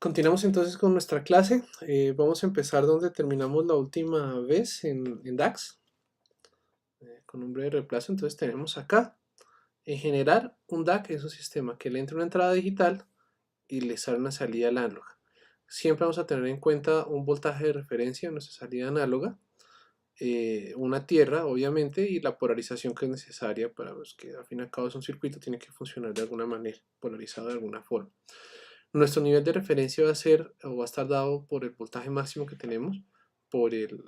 Continuamos entonces con nuestra clase. Vamos a empezar donde terminamos la última vez en DAX, con un breve reemplazo. Entonces tenemos acá, en generar un DAC es un sistema que le entra una entrada digital y le sale una salida análoga. Siempre vamos a tener en cuenta un voltaje de referencia en nuestra salida análoga, una tierra obviamente y la polarización que es necesaria para que al fin y al cabo es un circuito, tiene que funcionar de alguna manera, polarizado de alguna forma. Nuestro nivel de referencia va a ser o va a estar dado por el voltaje máximo que tenemos, por el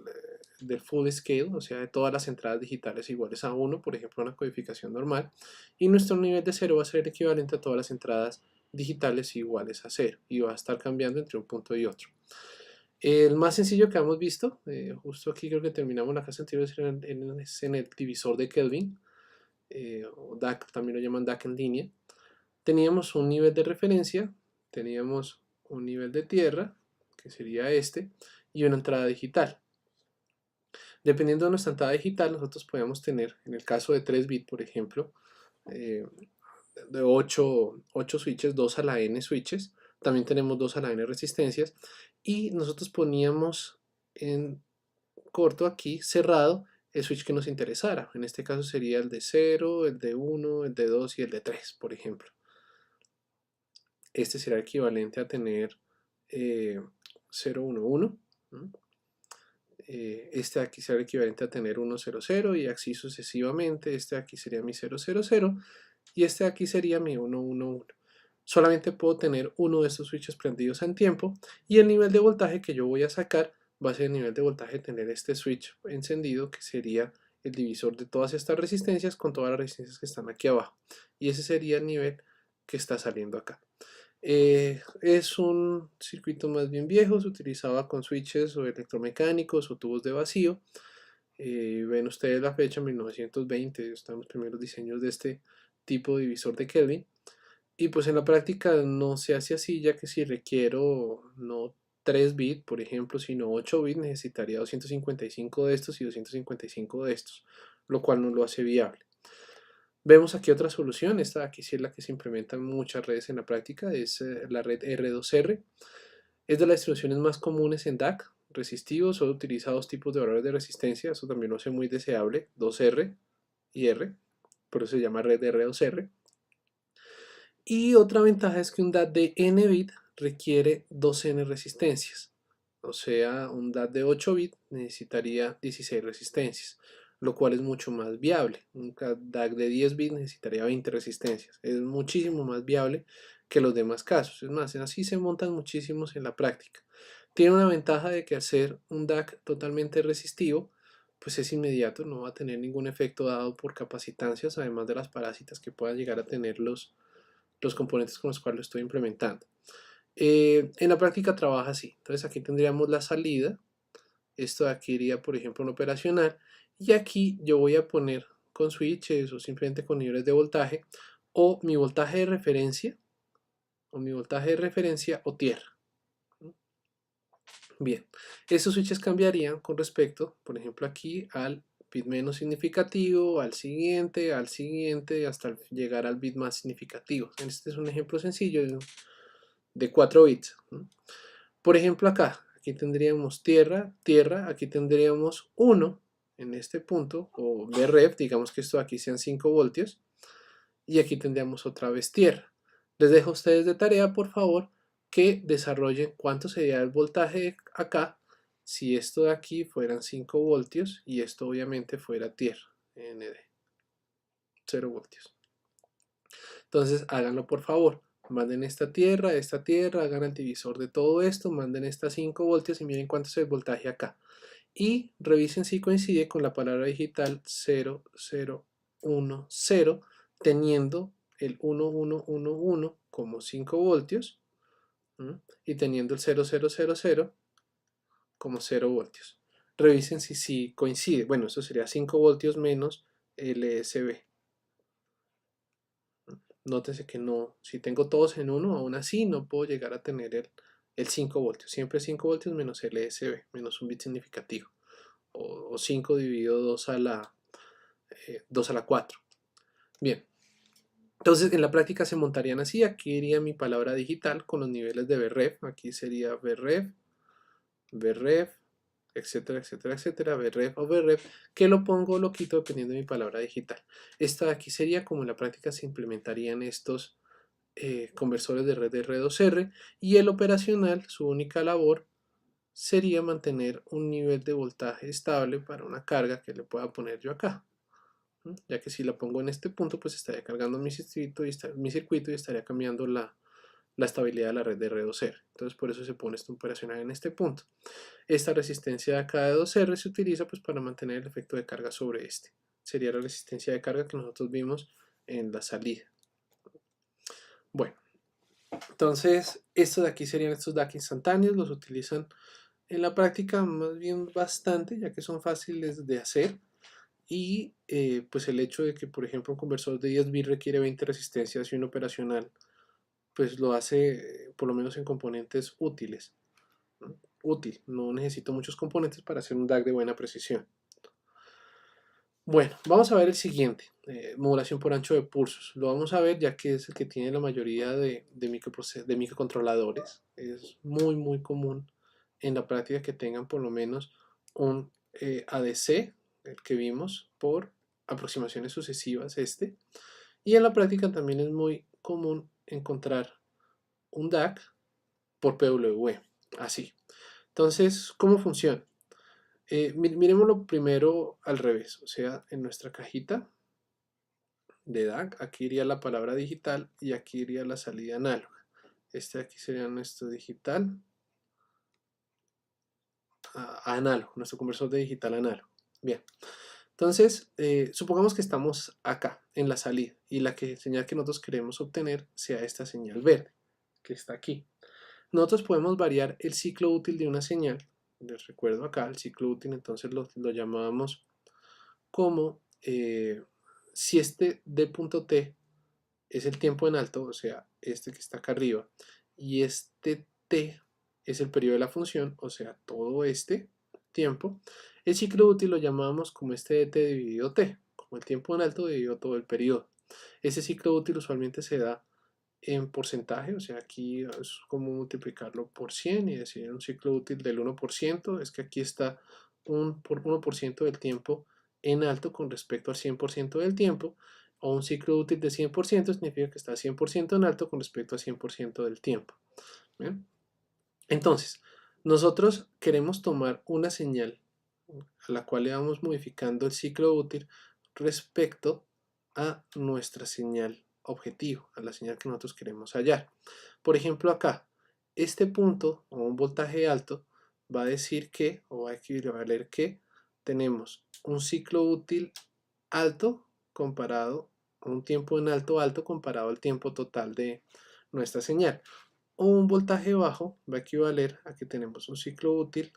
del full scale, o sea, de todas las entradas digitales iguales a 1, por ejemplo, una codificación normal, y nuestro nivel de 0 va a ser el equivalente a todas las entradas digitales iguales a 0, y va a estar cambiando entre un punto y otro. El más sencillo que hemos visto, justo aquí creo que terminamos la clase anterior, es en el divisor de Kelvin, o DAC, también lo llaman DAC en línea. Teníamos un nivel de referencia, teníamos un nivel de tierra, que sería este, y una entrada digital. Dependiendo de nuestra entrada digital, nosotros podemos tener, en el caso de 3 bits, por ejemplo, de 8 switches, 2 a la n switches, también tenemos 2 a la n resistencias, y nosotros poníamos en corto aquí, cerrado, el switch que nos interesara. En este caso sería el de 0, el de 1, el de 2 y el de 3, por ejemplo. Este será equivalente a tener 0, 1, 1. Este aquí será equivalente a tener 1, 0, 0 y así sucesivamente. Este aquí sería mi 0, 0, 0 y este aquí sería mi 1, 1, 1. Solamente puedo tener uno de estos switches prendidos en tiempo y el nivel de voltaje que yo voy a sacar va a ser el nivel de voltaje de tener este switch encendido, que sería el divisor de todas estas resistencias con todas las resistencias que están aquí abajo, y ese sería el nivel que está saliendo acá. Es un circuito más bien viejo, se utilizaba con switches o electromecánicos o tubos de vacío. Ven ustedes la fecha, 1920, están los primeros diseños de este tipo de divisor de Kelvin. Y pues en la práctica no se hace así, ya que si requiero no 3 bits, por ejemplo, sino 8 bits, necesitaría 255 de estos y 255 de estos, lo cual no lo hace viable. Vemos aquí otra solución, esta de aquí sí es la que se implementa en muchas redes en la práctica, es la red R2R. Es de las distribuciones más comunes en DAC, resistivos, solo utiliza dos tipos de valores de resistencia, eso también lo hace muy deseable, 2R y R, por eso se llama red R2R. Y otra ventaja es que un DAC de n bit requiere 2n resistencias, o sea, un DAC de 8 bits necesitaría 16 resistencias, lo cual es mucho más viable. Un DAC de 10 bits necesitaría 20 resistencias, es muchísimo más viable que los demás casos. Es más, así se montan muchísimos en la práctica. Tiene una ventaja de que al ser un DAC totalmente resistivo, pues es inmediato, no va a tener ningún efecto dado por capacitancias, además de las parásitas que puedan llegar a tener los componentes con los cuales lo estoy implementando. En la práctica trabaja así. Entonces aquí tendríamos la salida. Esto de aquí iría, por ejemplo, en operacional. Y aquí yo voy a poner con switches o simplemente con niveles de voltaje o mi voltaje de referencia o tierra. Bien, estos switches cambiarían con respecto, por ejemplo, aquí al bit menos significativo, al siguiente, hasta llegar al bit más significativo. Este es un ejemplo sencillo de 4 bits. Por ejemplo, aquí tendríamos tierra, aquí tendríamos 1 en este punto, o Vref, digamos que esto aquí sean 5 voltios, y aquí tendríamos otra vez tierra. Les dejo a ustedes de tarea, por favor, que desarrollen cuánto sería el voltaje acá si esto de aquí fueran 5 voltios y esto obviamente fuera tierra, ND, 0 voltios. Entonces háganlo por favor, manden esta tierra, hagan el divisor de todo esto, manden estas 5 voltios y miren cuánto es el voltaje acá. Y revisen si coincide con la palabra digital 0010, teniendo el 1111 como 5 voltios y teniendo el 0000 como 0 voltios. Revisen si coincide. Bueno, eso sería 5 voltios menos LSB. Nótese que no, si tengo todos en 1, aún así no puedo llegar a tener el 5 voltios. Siempre 5 voltios menos LSB, menos un bit significativo. O 5 dividido 2 a la 4. Bien, Entonces en la práctica se montarían así, aquí iría mi palabra digital con los niveles de VREF, aquí sería VREF, VREF, etcétera, etcétera, etcétera, VREF o VREF, que lo pongo o lo quito dependiendo de mi palabra digital. Esta de aquí sería como en la práctica se implementarían estos conversores de red de R2R, y el operacional, su única labor sería mantener un nivel de voltaje estable para una carga que le pueda poner yo acá. Ya que si la pongo en este punto, pues estaría cargando mi circuito y estaría cambiando la estabilidad de la red de R2R. Entonces por eso se pone esto operacional en este punto. Esta resistencia de acá de 2R se utiliza pues para mantener el efecto de carga sobre este. Sería la resistencia de carga que nosotros vimos en la salida. Bueno, entonces estos de aquí serían estos DAC instantáneos. Los utilizan en la práctica más bien bastante, ya que son fáciles de hacer. Y pues el hecho de que, por ejemplo, un conversor de 10 bits requiere 20 resistencias y un operacional, pues lo hace por lo menos en componentes útiles. ¿No? Útil, no necesito muchos componentes para hacer un DAC de buena precisión. Bueno, vamos a ver el siguiente, modulación por ancho de pulsos. Lo vamos a ver ya que es el que tiene la mayoría de microcontroladores. Es muy común en la práctica que tengan por lo menos un ADC, el que vimos, por aproximaciones sucesivas y en la práctica también es muy común encontrar un DAC por PWM, así. Entonces, ¿cómo funciona? Miremoslo primero al revés, o sea, en nuestra cajita de DAC, aquí iría la palabra digital y aquí iría la salida análoga. Este aquí sería nuestro digital análogo, nuestro conversor de digital análogo. Bien, entonces supongamos que estamos acá en la salida y la señal que nosotros queremos obtener sea esta señal verde que está aquí. Nosotros podemos variar el ciclo útil de una señal. Les recuerdo acá el ciclo útil, entonces lo llamábamos como si este d.t es el tiempo en alto, o sea, este que está acá arriba, y este t es el periodo de la función, o sea, todo este tiempo, el ciclo útil lo llamamos como este de t dividido t, como el tiempo en alto dividido todo el periodo. Ese ciclo útil usualmente se da en porcentaje, o sea, aquí es como multiplicarlo por 100 y decir un ciclo útil del 1%, es que aquí está un 1% del tiempo en alto con respecto al 100% del tiempo, o un ciclo útil de 100% significa que está 100% en alto con respecto al 100% del tiempo. ¿Bien? Entonces, nosotros queremos tomar una señal a la cual le vamos modificando el ciclo útil respecto a nuestra señal objetivo, a la señal que nosotros queremos hallar. Por ejemplo, acá, este punto o un voltaje alto va a decir que, o va a equivaler que, tenemos un ciclo útil alto comparado, un tiempo en alto comparado al tiempo total de nuestra señal. O un voltaje bajo va a equivaler a que tenemos un ciclo útil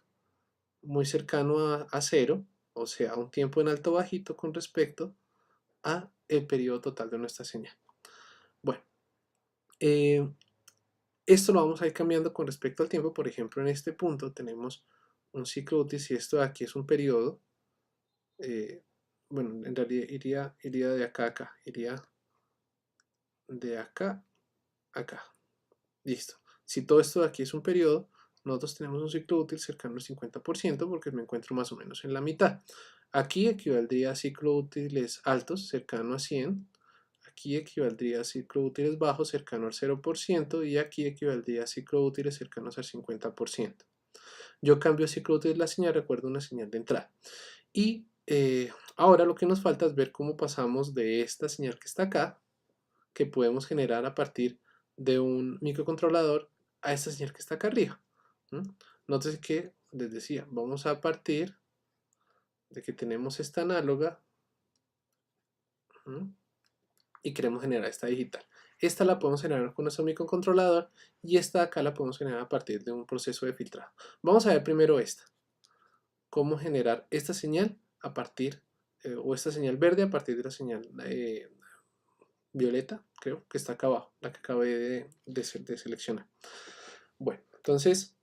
muy cercano a cero, o sea, un tiempo en alto bajito con respecto a el periodo total de nuestra señal. Bueno, esto lo vamos a ir cambiando con respecto al tiempo. Por ejemplo, en este punto tenemos un ciclo útil, si esto de aquí es un periodo, bueno, en realidad iría de acá a acá, iría de acá a acá. Listo. Si todo esto de aquí es un periodo, nosotros tenemos un ciclo útil cercano al 50% porque me encuentro más o menos en la mitad. Aquí equivaldría a ciclo útiles altos cercano a 100. Aquí equivaldría a ciclo útiles bajos cercano al 0% y aquí equivaldría a ciclo útiles cercanos al 50%. Yo cambio ciclo útil de la señal, recuerdo una señal de entrada. Y ahora lo que nos falta es ver cómo pasamos de esta señal que está acá, que podemos generar a partir de un microcontrolador, a esta señal que está acá arriba. Nótese que, les decía, vamos a partir de que tenemos esta análoga y queremos generar esta digital. Esta la podemos generar con nuestro microcontrolador y esta de acá la podemos generar a partir de un proceso de filtrado. Vamos a ver primero esta. Cómo generar esta señal a partir, o esta señal verde a partir de la señal violeta, creo que está acá abajo, la que acabé de seleccionar. Bueno, entonces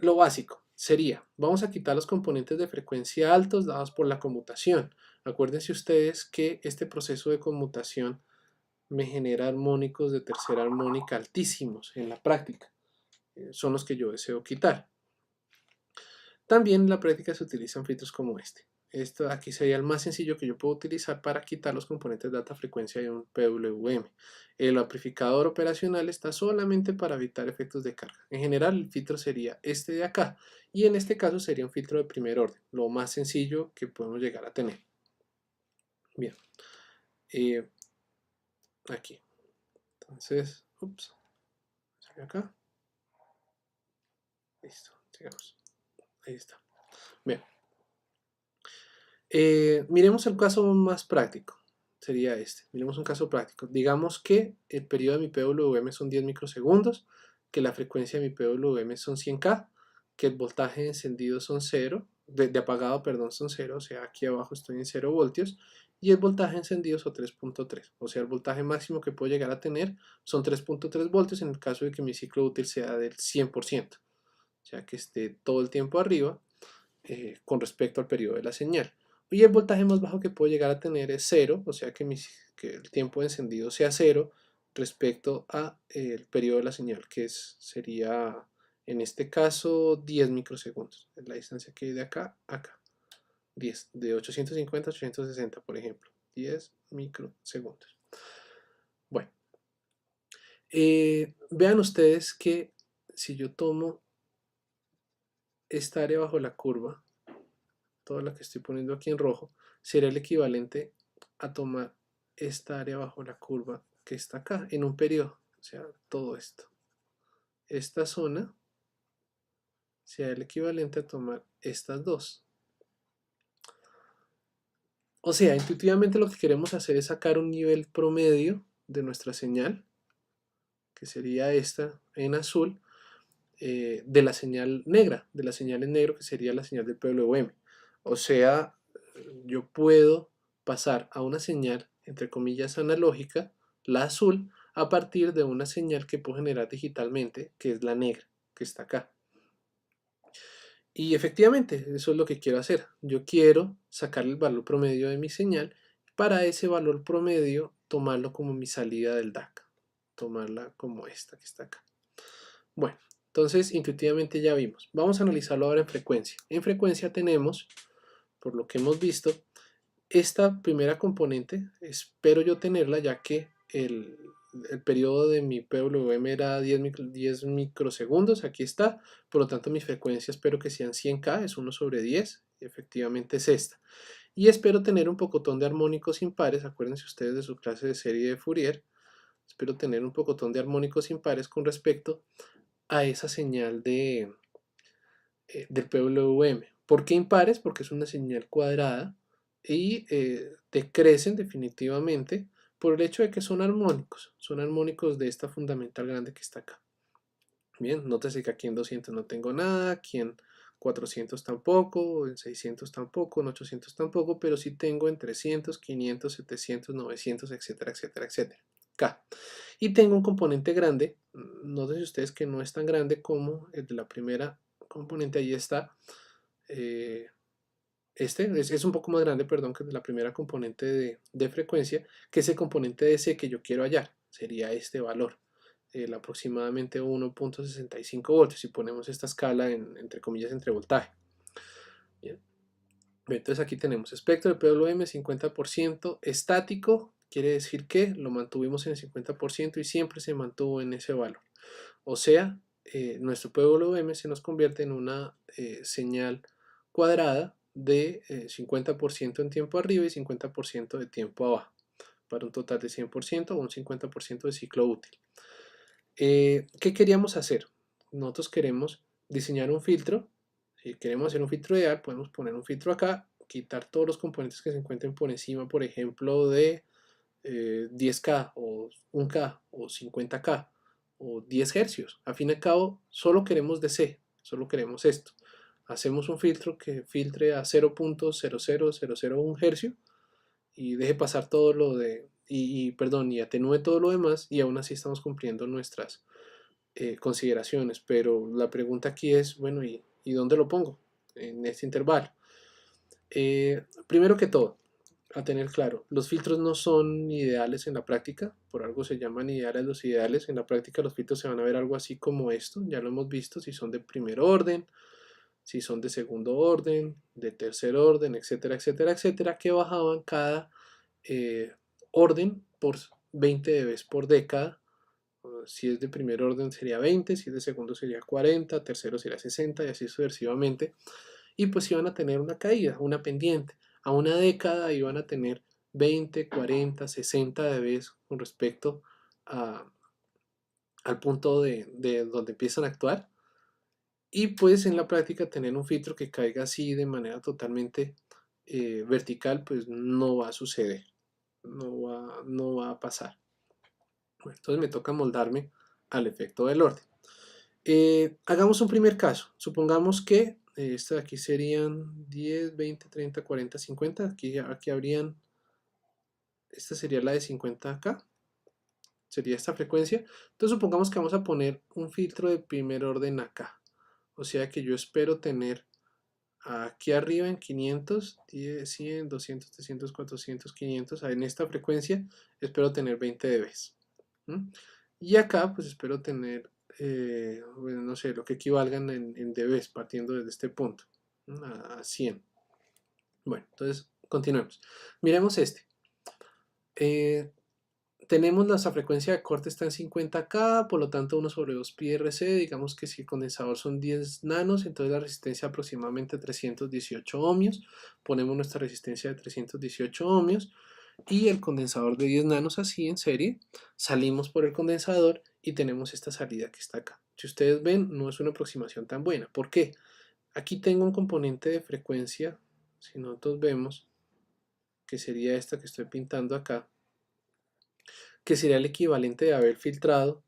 lo básico sería, vamos a quitar los componentes de frecuencia altos dados por la conmutación. Acuérdense ustedes que este proceso de conmutación me genera armónicos de tercera armónica altísimos en la práctica. Son los que yo deseo quitar. También en la práctica se utilizan filtros como este. Esto aquí sería el más sencillo que yo puedo utilizar para quitar los componentes de alta frecuencia de un PWM. El amplificador operacional está solamente para evitar efectos de carga. En general el filtro sería este de acá y en este caso sería un filtro de primer orden, lo más sencillo que podemos llegar a tener. Bien, aquí. Entonces, ups, acá. Listo, sigamos. Ahí está. Bien. Miremos el caso más práctico, sería este. Miremos un caso práctico. Digamos que el periodo de mi PWM son 10 microsegundos, que la frecuencia de mi PWM son 100K, que el voltaje de encendido son 0, de apagado, perdón, son 0, o sea, aquí abajo estoy en 0 voltios, y el voltaje encendido son 3.3, o sea, el voltaje máximo que puedo llegar a tener son 3.3 voltios en el caso de que mi ciclo útil sea del 100%, o sea, que esté todo el tiempo arriba con respecto al periodo de la señal. Y el voltaje más bajo que puedo llegar a tener es 0, o sea que el tiempo de encendido sea 0 respecto al periodo de la señal, que sería en este caso 10 microsegundos. Es la distancia que hay de acá a acá. 10, de 850 a 860, por ejemplo. 10 microsegundos. Bueno, vean ustedes que si yo tomo esta área bajo la curva, toda la que estoy poniendo aquí en rojo, sería el equivalente a tomar esta área bajo la curva que está acá en un periodo, o sea, todo esto. Esta zona sea el equivalente a tomar estas dos. O sea, intuitivamente lo que queremos hacer es sacar un nivel promedio de nuestra señal, que sería esta en azul, de la señal negra, de la señal en negro, que sería la señal del PWM. O sea, yo puedo pasar a una señal, entre comillas, analógica, la azul, a partir de una señal que puedo generar digitalmente, que es la negra, que está acá. Y efectivamente, eso es lo que quiero hacer. Yo quiero sacar el valor promedio de mi señal, para ese valor promedio tomarlo como mi salida del DAC, tomarla como esta que está acá. Bueno, entonces intuitivamente ya vimos. Vamos a analizarlo ahora en frecuencia. En frecuencia tenemos, por lo que hemos visto, esta primera componente, espero yo tenerla ya que el periodo de mi PWM era 10 microsegundos, aquí está, por lo tanto mi frecuencia espero que sean 100K, es 1 sobre 10, y efectivamente es esta. Y espero tener un pocotón de armónicos impares, acuérdense ustedes de su clase de serie de Fourier, espero tener un pocotón de armónicos impares con respecto a esa señal del PWM. ¿Por qué impares? Porque es una señal cuadrada y decrecen definitivamente por el hecho de que son armónicos de esta fundamental grande que está acá. Bien, nótese que aquí en 200 no tengo nada, aquí en 400 tampoco, en 600 tampoco, en 800 tampoco, pero sí tengo en 300, 500, 700, 900, etcétera, etcétera, etcétera. K. Y tengo un componente grande, nótense ustedes que no es tan grande como el de la primera componente, ahí está. Este es un poco más grande, perdón, que el de la primera componente de frecuencia, que es el componente de C que yo quiero hallar, sería este valor, aproximadamente 1.65 voltios, si ponemos esta escala entre comillas entre voltaje. Bien. Entonces aquí tenemos espectro de PWM 50% estático, quiere decir que lo mantuvimos en el 50% y siempre se mantuvo en ese valor. O sea, nuestro PWM se nos convierte en una señal cuadrada de 50% en tiempo arriba y 50% de tiempo abajo, para un total de 100% o un 50% de ciclo útil. ¿Qué queríamos hacer? Nosotros queremos diseñar un filtro. Si queremos hacer un filtro ideal, podemos poner un filtro acá, quitar todos los componentes que se encuentren por encima, por ejemplo, de 10K o 1K o 50K o 10 hercios. A fin y al cabo, solo queremos DC, solo queremos esto. Hacemos un filtro que filtre a 0.00001 hercio y deje pasar todo lo de, perdón, y atenúe todo lo demás, y aún así estamos cumpliendo nuestras consideraciones. Pero la pregunta aquí es, bueno, ¿y dónde lo pongo en este intervalo? Primero que todo, a tener claro, los filtros no son ideales en la práctica, por algo se llaman ideales los ideales. En la práctica los filtros se van a ver algo así como esto, ya lo hemos visto, si son de primer orden, si son de segundo orden, de tercer orden, etcétera, etcétera, etcétera, que bajaban cada orden por 20 dB por década. Si es de primer orden sería 20, si es de segundo sería 40, tercero sería 60 y así sucesivamente. Y pues iban a tener una caída, una pendiente. A una década iban a tener 20, 40, 60 dB con respecto a, al punto de donde empiezan a actuar. Y pues en la práctica tener un filtro que caiga así de manera totalmente vertical, pues no va a suceder, no va a pasar. Bueno, entonces me toca moldarme al efecto del orden. Hagamos un primer caso. Supongamos que esta de aquí serían 10, 20, 30, 40, 50. Aquí habrían, esta sería la de 50 acá. Sería esta frecuencia. Entonces supongamos que vamos a poner un filtro de primer orden acá. O sea que yo espero tener aquí arriba en 500, 10, 100, 200, 300, 400, 500. En esta frecuencia espero tener 20 dB. Y acá pues espero tener, bueno, no sé, lo que equivalgan en dBs partiendo desde este punto, a 100. Bueno, entonces continuemos. Miremos este. Tenemos nuestra frecuencia de corte está en 50K, por lo tanto 1 sobre 2 pi RC, digamos que si el condensador son 10 nanos, entonces la resistencia aproximadamente 318 ohmios, ponemos nuestra resistencia de 318 ohmios y el condensador de 10 nanos así en serie, salimos por el condensador y tenemos esta salida que está acá. Si ustedes ven, no es una aproximación tan buena. ¿Por qué? Aquí tengo un componente de frecuencia, si nosotros vemos, que sería esta que estoy pintando acá, que sería el equivalente de haber filtrado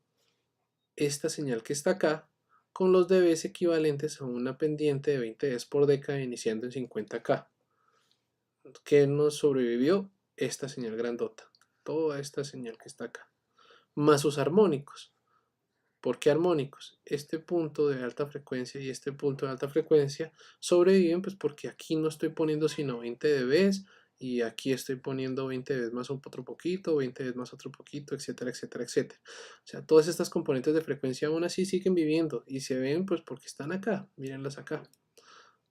esta señal que está acá con los dBs equivalentes a una pendiente de 20 dB por década iniciando en 50K. ¿Qué nos sobrevivió? Esta señal grandota, toda esta señal que está acá, más sus armónicos. ¿Por qué armónicos? Este punto de alta frecuencia y este punto de alta frecuencia sobreviven pues porque aquí no estoy poniendo sino 20 dBs y aquí estoy poniendo 20 dBs más otro poquito, 20 dBs más otro poquito, etcétera, etcétera, etcétera. O sea, todas estas componentes de frecuencia aún así siguen viviendo y se ven pues porque están acá, mírenlas acá,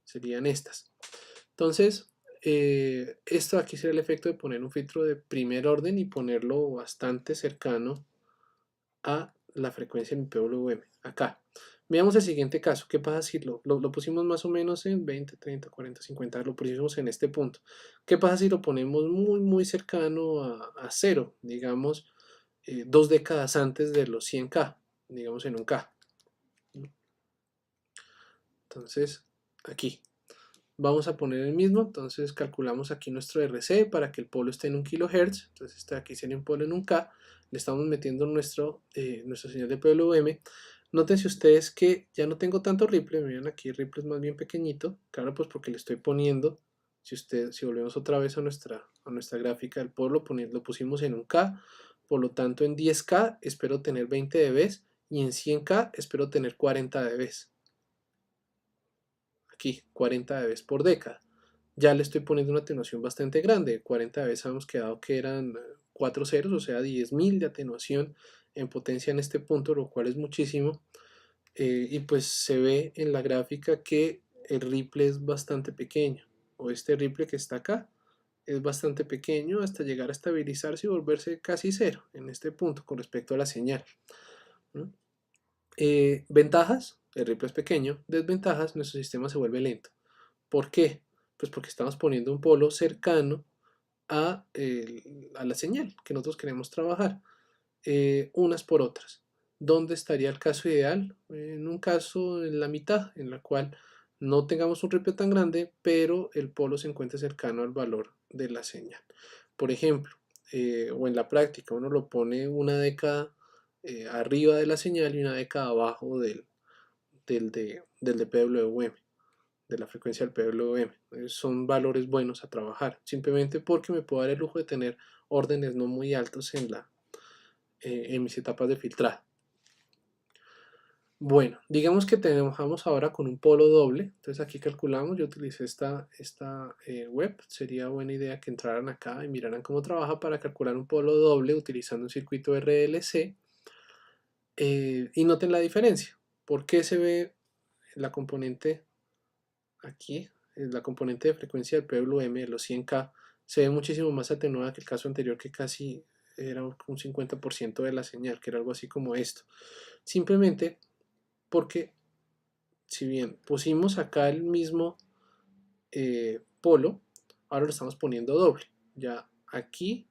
serían estas. Entonces, esto aquí sería el efecto de poner un filtro de primer orden y ponerlo bastante cercano a la frecuencia en PWM, acá. Veamos el siguiente caso. ¿Qué pasa si lo pusimos más o menos en 20, 30, 40, 50? Lo pusimos en este punto. ¿Qué pasa si lo ponemos muy cercano a 0? Digamos, 2 décadas antes de los 100K, digamos en un K. Entonces, aquí. Vamos a poner el mismo, entonces calculamos aquí nuestro RC para que el polo esté en 1 kHz, entonces este aquí sería un polo en 1K, le estamos metiendo nuestra señal de PWM. Nótense ustedes que ya no tengo tanto ripple, miren aquí el ripple es más bien pequeñito, claro pues porque le estoy poniendo, si volvemos otra vez a nuestra gráfica del polo, lo pusimos en 1K, por lo tanto en 10K espero tener 20 dB y en 100K espero tener 40 dB. Aquí 40 dB por década. Ya le estoy poniendo una atenuación bastante grande. 40 dB habíamos quedado que eran 4 ceros, o sea 10.000 de atenuación en potencia en este punto, lo cual es muchísimo. Y pues se ve en la gráfica que el ripple es bastante pequeño, o este ripple que está acá es bastante pequeño hasta llegar a estabilizarse y volverse casi cero en este punto con respecto a la señal. Ventajas, el ripple es pequeño. Desventajas, nuestro sistema se vuelve lento. ¿Por qué? Pues porque estamos poniendo un polo cercano a la señal que nosotros queremos trabajar, unas por otras. ¿Dónde estaría el caso ideal? En un caso en la mitad, en la cual no tengamos un ripple tan grande, pero el polo se encuentre cercano al valor de la señal. Por ejemplo, o en la práctica, uno lo pone una década arriba de la señal y una década abajo del de PWM, de la frecuencia del PWM. Son valores buenos a trabajar, simplemente porque me puedo dar el lujo de tener órdenes no muy altos en mis etapas de filtrado. Bueno, digamos que trabajamos ahora con un polo doble, entonces aquí calculamos, yo utilicé esta web, sería buena idea que entraran acá y miraran cómo trabaja para calcular un polo doble utilizando un circuito RLC y noten la diferencia. ¿Por qué se ve la componente aquí, la componente de frecuencia del PWM de los 100K, se ve muchísimo más atenuada que el caso anterior, que casi era un 50% de la señal, que era algo así como esto? Simplemente porque si bien pusimos acá el mismo polo, ahora lo estamos poniendo doble. Ya aquí,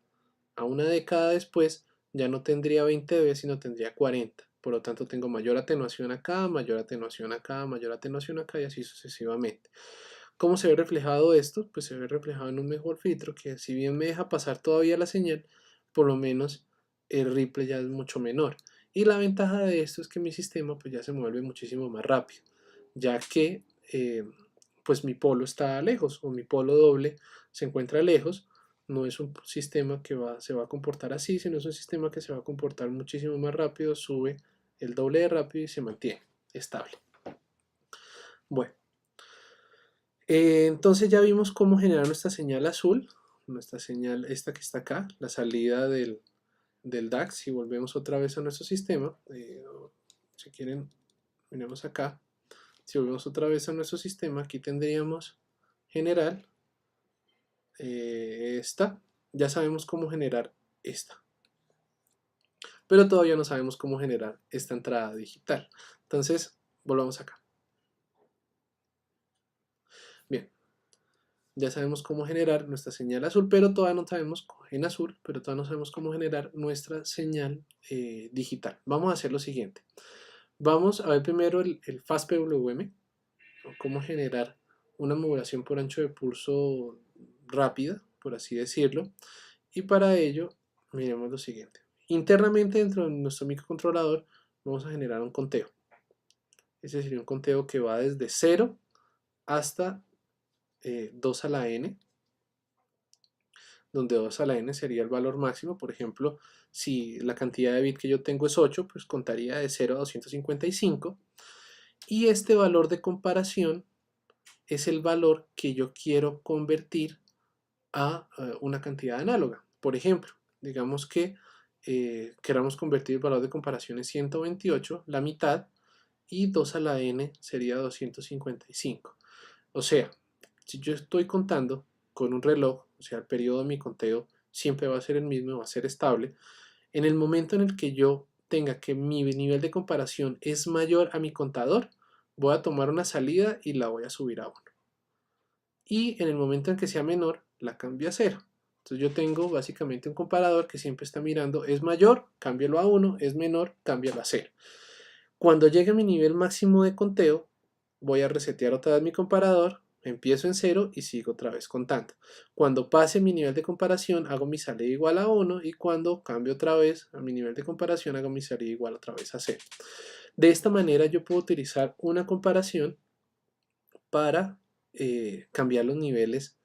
a una década después, ya no tendría 20 dB, sino tendría 40. Por lo tanto, tengo mayor atenuación acá, mayor atenuación acá, mayor atenuación acá y así sucesivamente. ¿Cómo se ve reflejado esto? Pues se ve reflejado en un mejor filtro que, si bien me deja pasar todavía la señal, por lo menos el ripple ya es mucho menor. Y la ventaja de esto es que mi sistema pues ya se mueve muchísimo más rápido, ya que pues mi polo está lejos o mi polo doble se encuentra lejos. No es un sistema que se va a comportar así, sino es un sistema que se va a comportar muchísimo más rápido, sube el doble de rápido y se mantiene estable. Bueno, entonces ya vimos cómo generar nuestra señal azul, nuestra señal esta que está acá, la salida del DAC. Si volvemos otra vez a nuestro sistema, si quieren, miremos acá. Si volvemos otra vez a nuestro sistema, aquí tendríamos general, esta. Ya sabemos cómo generar esta, pero todavía no sabemos cómo generar esta entrada digital. Entonces, volvamos acá. Bien, ya sabemos cómo generar nuestra señal azul, pero todavía no sabemos en azul, pero todavía no sabemos cómo generar nuestra señal digital. Vamos a hacer lo siguiente. Vamos a ver primero el fast PWM, o cómo generar una modulación por ancho de pulso rápida, por así decirlo. Y para ello, miremos lo siguiente. Internamente dentro de nuestro microcontrolador vamos a generar un conteo. Ese sería un conteo que va desde 0 hasta 2 a la n, donde 2 a la n sería el valor máximo. Por ejemplo, si la cantidad de bits que yo tengo es 8, pues contaría de 0 a 255. Y este valor de comparación es el valor que yo quiero convertir a una cantidad análoga. Por ejemplo, digamos que queramos convertir el valor de comparación en 128, la mitad, y 2 a la n sería 255. O sea, si yo estoy contando con un reloj, o sea, el periodo de mi conteo siempre va a ser el mismo, va a ser estable. En el momento en el que yo tenga que mi nivel de comparación es mayor a mi contador, voy a tomar una salida y la voy a subir a 1. Y en el momento en que sea menor, la cambio a 0. Entonces yo tengo básicamente un comparador que siempre está mirando, es mayor, cámbialo a 1, es menor, cámbialo a 0. Cuando llegue a mi nivel máximo de conteo, voy a resetear otra vez mi comparador, empiezo en 0 y sigo otra vez contando. Cuando pase mi nivel de comparación, hago mi salida igual a 1, y cuando cambio otra vez a mi nivel de comparación, hago mi salida igual otra vez a 0. De esta manera yo puedo utilizar una comparación para cambiar los niveles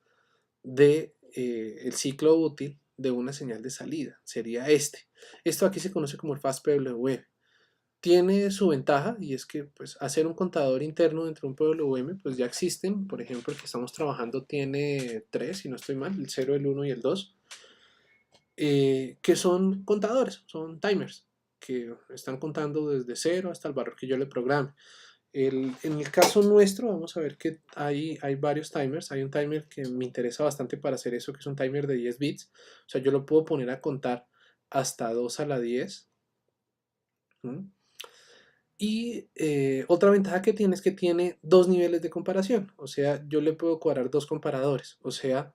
de el ciclo útil de una señal de salida. Sería este. Esto aquí se conoce como el fast PWM. Tiene su ventaja, y es que pues hacer un contador interno dentro de un PWM pues ya existen. Por ejemplo, el que estamos trabajando tiene 3, si no estoy mal, el 0, el 1 y el 2, que son contadores, son timers que están contando desde 0 hasta el valor que yo le programe. En el caso nuestro, vamos a ver que hay varios timers. Hay un timer que me interesa bastante para hacer eso, que es un timer de 10 bits. O sea, yo lo puedo poner a contar hasta 2 a la 10. Y otra ventaja que tiene es que tiene dos niveles de comparación. O sea, yo le puedo cuadrar dos comparadores. O sea,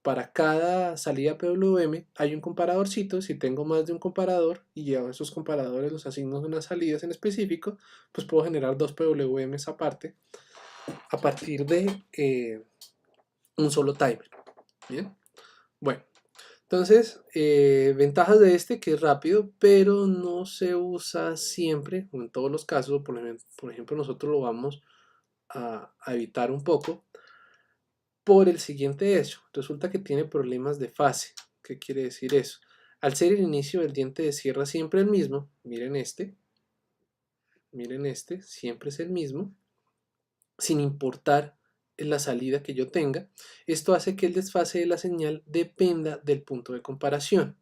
para cada salida PWM hay un comparadorcito. Si tengo más de un comparador y a esos comparadores los asigno unas salidas en específico, pues puedo generar dos PWMs aparte a partir de un solo timer. Bien, bueno, entonces ventajas de este, que es rápido, pero no se usa siempre o en todos los casos. Por ejemplo, nosotros lo vamos a evitar un poco por el siguiente hecho. Resulta que tiene problemas de fase. ¿Qué quiere decir eso? Al ser el inicio del diente de sierra siempre el mismo, miren este, miren este, siempre es el mismo, sin importar la salida que yo tenga. Esto hace que el desfase de la señal dependa del punto de comparación.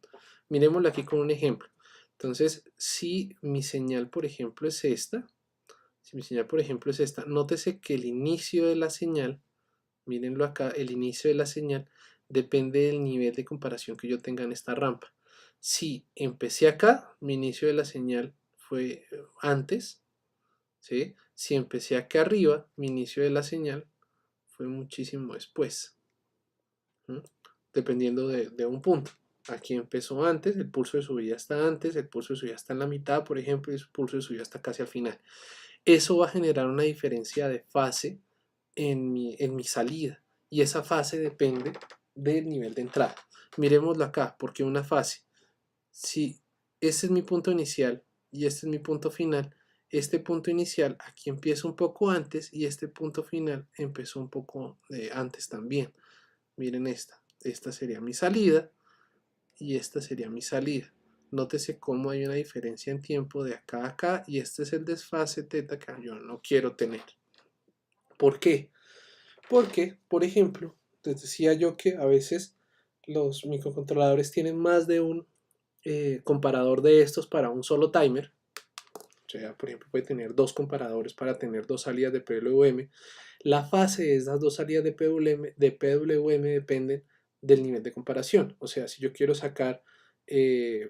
Miremoslo aquí con un ejemplo. Entonces, si mi señal, por ejemplo, es esta, nótese que el inicio de la señal, mírenlo acá, el inicio de la señal depende del nivel de comparación que yo tenga en esta rampa. Si empecé acá, mi inicio de la señal fue antes, ¿sí? Si empecé acá arriba, mi inicio de la señal fue muchísimo después, ¿sí? Dependiendo de un punto. Aquí empezó antes, el pulso de subida está antes, el pulso de subida está en la mitad, por ejemplo, y el pulso de subida está casi al final. Eso va a generar una diferencia de fase en mi salida, y esa fase depende del nivel de entrada. Miremoslo acá, porque una fase, si este es mi punto inicial y este es mi punto final, este punto inicial aquí empieza un poco antes y este punto final empezó un poco antes también. Miren esta sería mi salida y esta sería mi salida. Nótese cómo hay una diferencia en tiempo de acá a acá, y este es el desfase teta que yo no quiero tener. ¿Por qué? Porque, por ejemplo, les decía yo que a veces los microcontroladores tienen más de un comparador de estos para un solo timer. O sea, por ejemplo, puede tener dos comparadores para tener dos salidas de PWM. La fase de esas dos salidas de PWM dependen del nivel de comparación. O sea, si yo quiero sacar,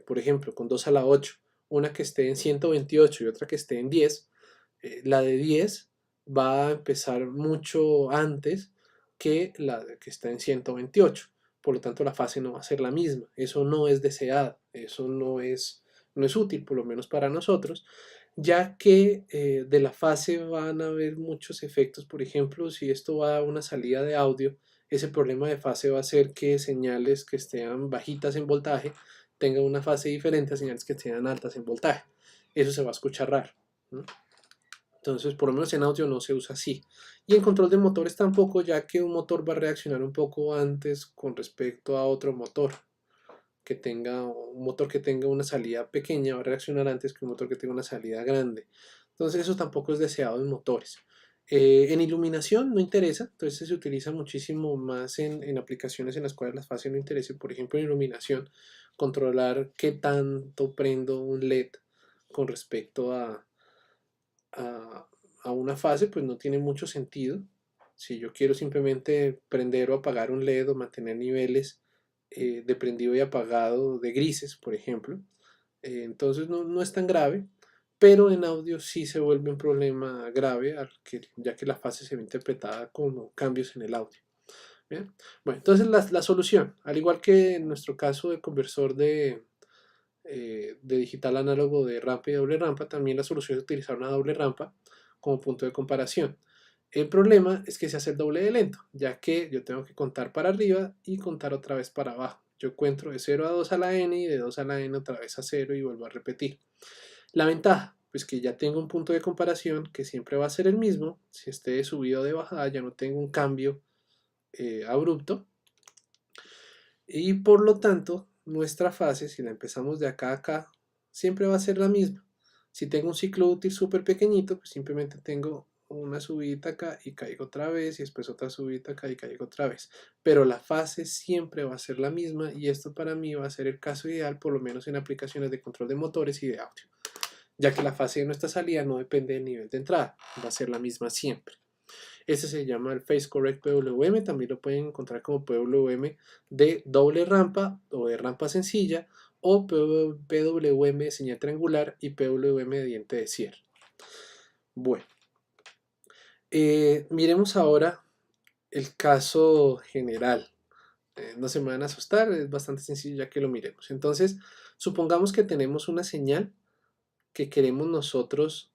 por ejemplo, con 2 a la 8, una que esté en 128 y otra que esté en 10, la de 10 va a empezar mucho antes que la que está en 128. Por lo tanto, la fase no va a ser la misma. Eso no es deseado, eso no es útil, por lo menos para nosotros, ya que de la fase van a haber muchos efectos. Por ejemplo, si esto va a una salida de audio, ese problema de fase va a hacer que señales que estén bajitas en voltaje tengan una fase diferente a señales que estén altas en voltaje. Eso se va a escuchar raro, ¿no? Entonces, por lo menos en audio no se usa así. Y en control de motores tampoco, ya que un motor va a reaccionar un poco antes con respecto a otro motor un motor que tenga una salida pequeña va a reaccionar antes que un motor que tenga una salida grande. Entonces eso tampoco es deseado en motores. En iluminación no interesa, entonces se utiliza muchísimo más en aplicaciones en las cuales las fases no interesen. Por ejemplo, en iluminación, controlar qué tanto prendo un LED con respecto a, a una fase, pues no tiene mucho sentido. Si yo quiero simplemente prender o apagar un LED o mantener niveles de prendido y apagado de grises, por ejemplo, entonces no es tan grave, pero en audio sí se vuelve un problema grave, ya que la fase se ve interpretada como cambios en el audio. ¿Bien? Bueno, entonces la solución, al igual que en nuestro caso de conversor de digital análogo de rampa y doble rampa, también la solución es utilizar una doble rampa como punto de comparación. El problema es que se hace el doble de lento, ya que yo tengo que contar para arriba y contar otra vez para abajo. Yo cuento de 0 a 2 a la n y de 2 a la n otra vez a 0 y vuelvo a repetir. La ventaja, pues que ya tengo un punto de comparación que siempre va a ser el mismo. Si esté de subida o de bajada, ya no tengo un cambio abrupto. Y por lo tanto, nuestra fase, si la empezamos de acá a acá, siempre va a ser la misma. Si tengo un ciclo útil súper pequeñito, pues simplemente tengo una subida acá y caigo otra vez, y después otra subida acá y caigo otra vez. Pero la fase siempre va a ser la misma, y esto para mí va a ser el caso ideal, por lo menos en aplicaciones de control de motores y de audio, ya que la fase de nuestra salida no depende del nivel de entrada, va a ser la misma siempre. Ese se llama el Phase Correct PWM, también lo pueden encontrar como PWM de doble rampa o de rampa sencilla, o PWM de señal triangular y PWM de diente de cierre. Bueno, miremos ahora el caso general. No se me van a asustar, es bastante sencillo ya que lo miremos. Entonces, supongamos que tenemos una señal que queremos nosotros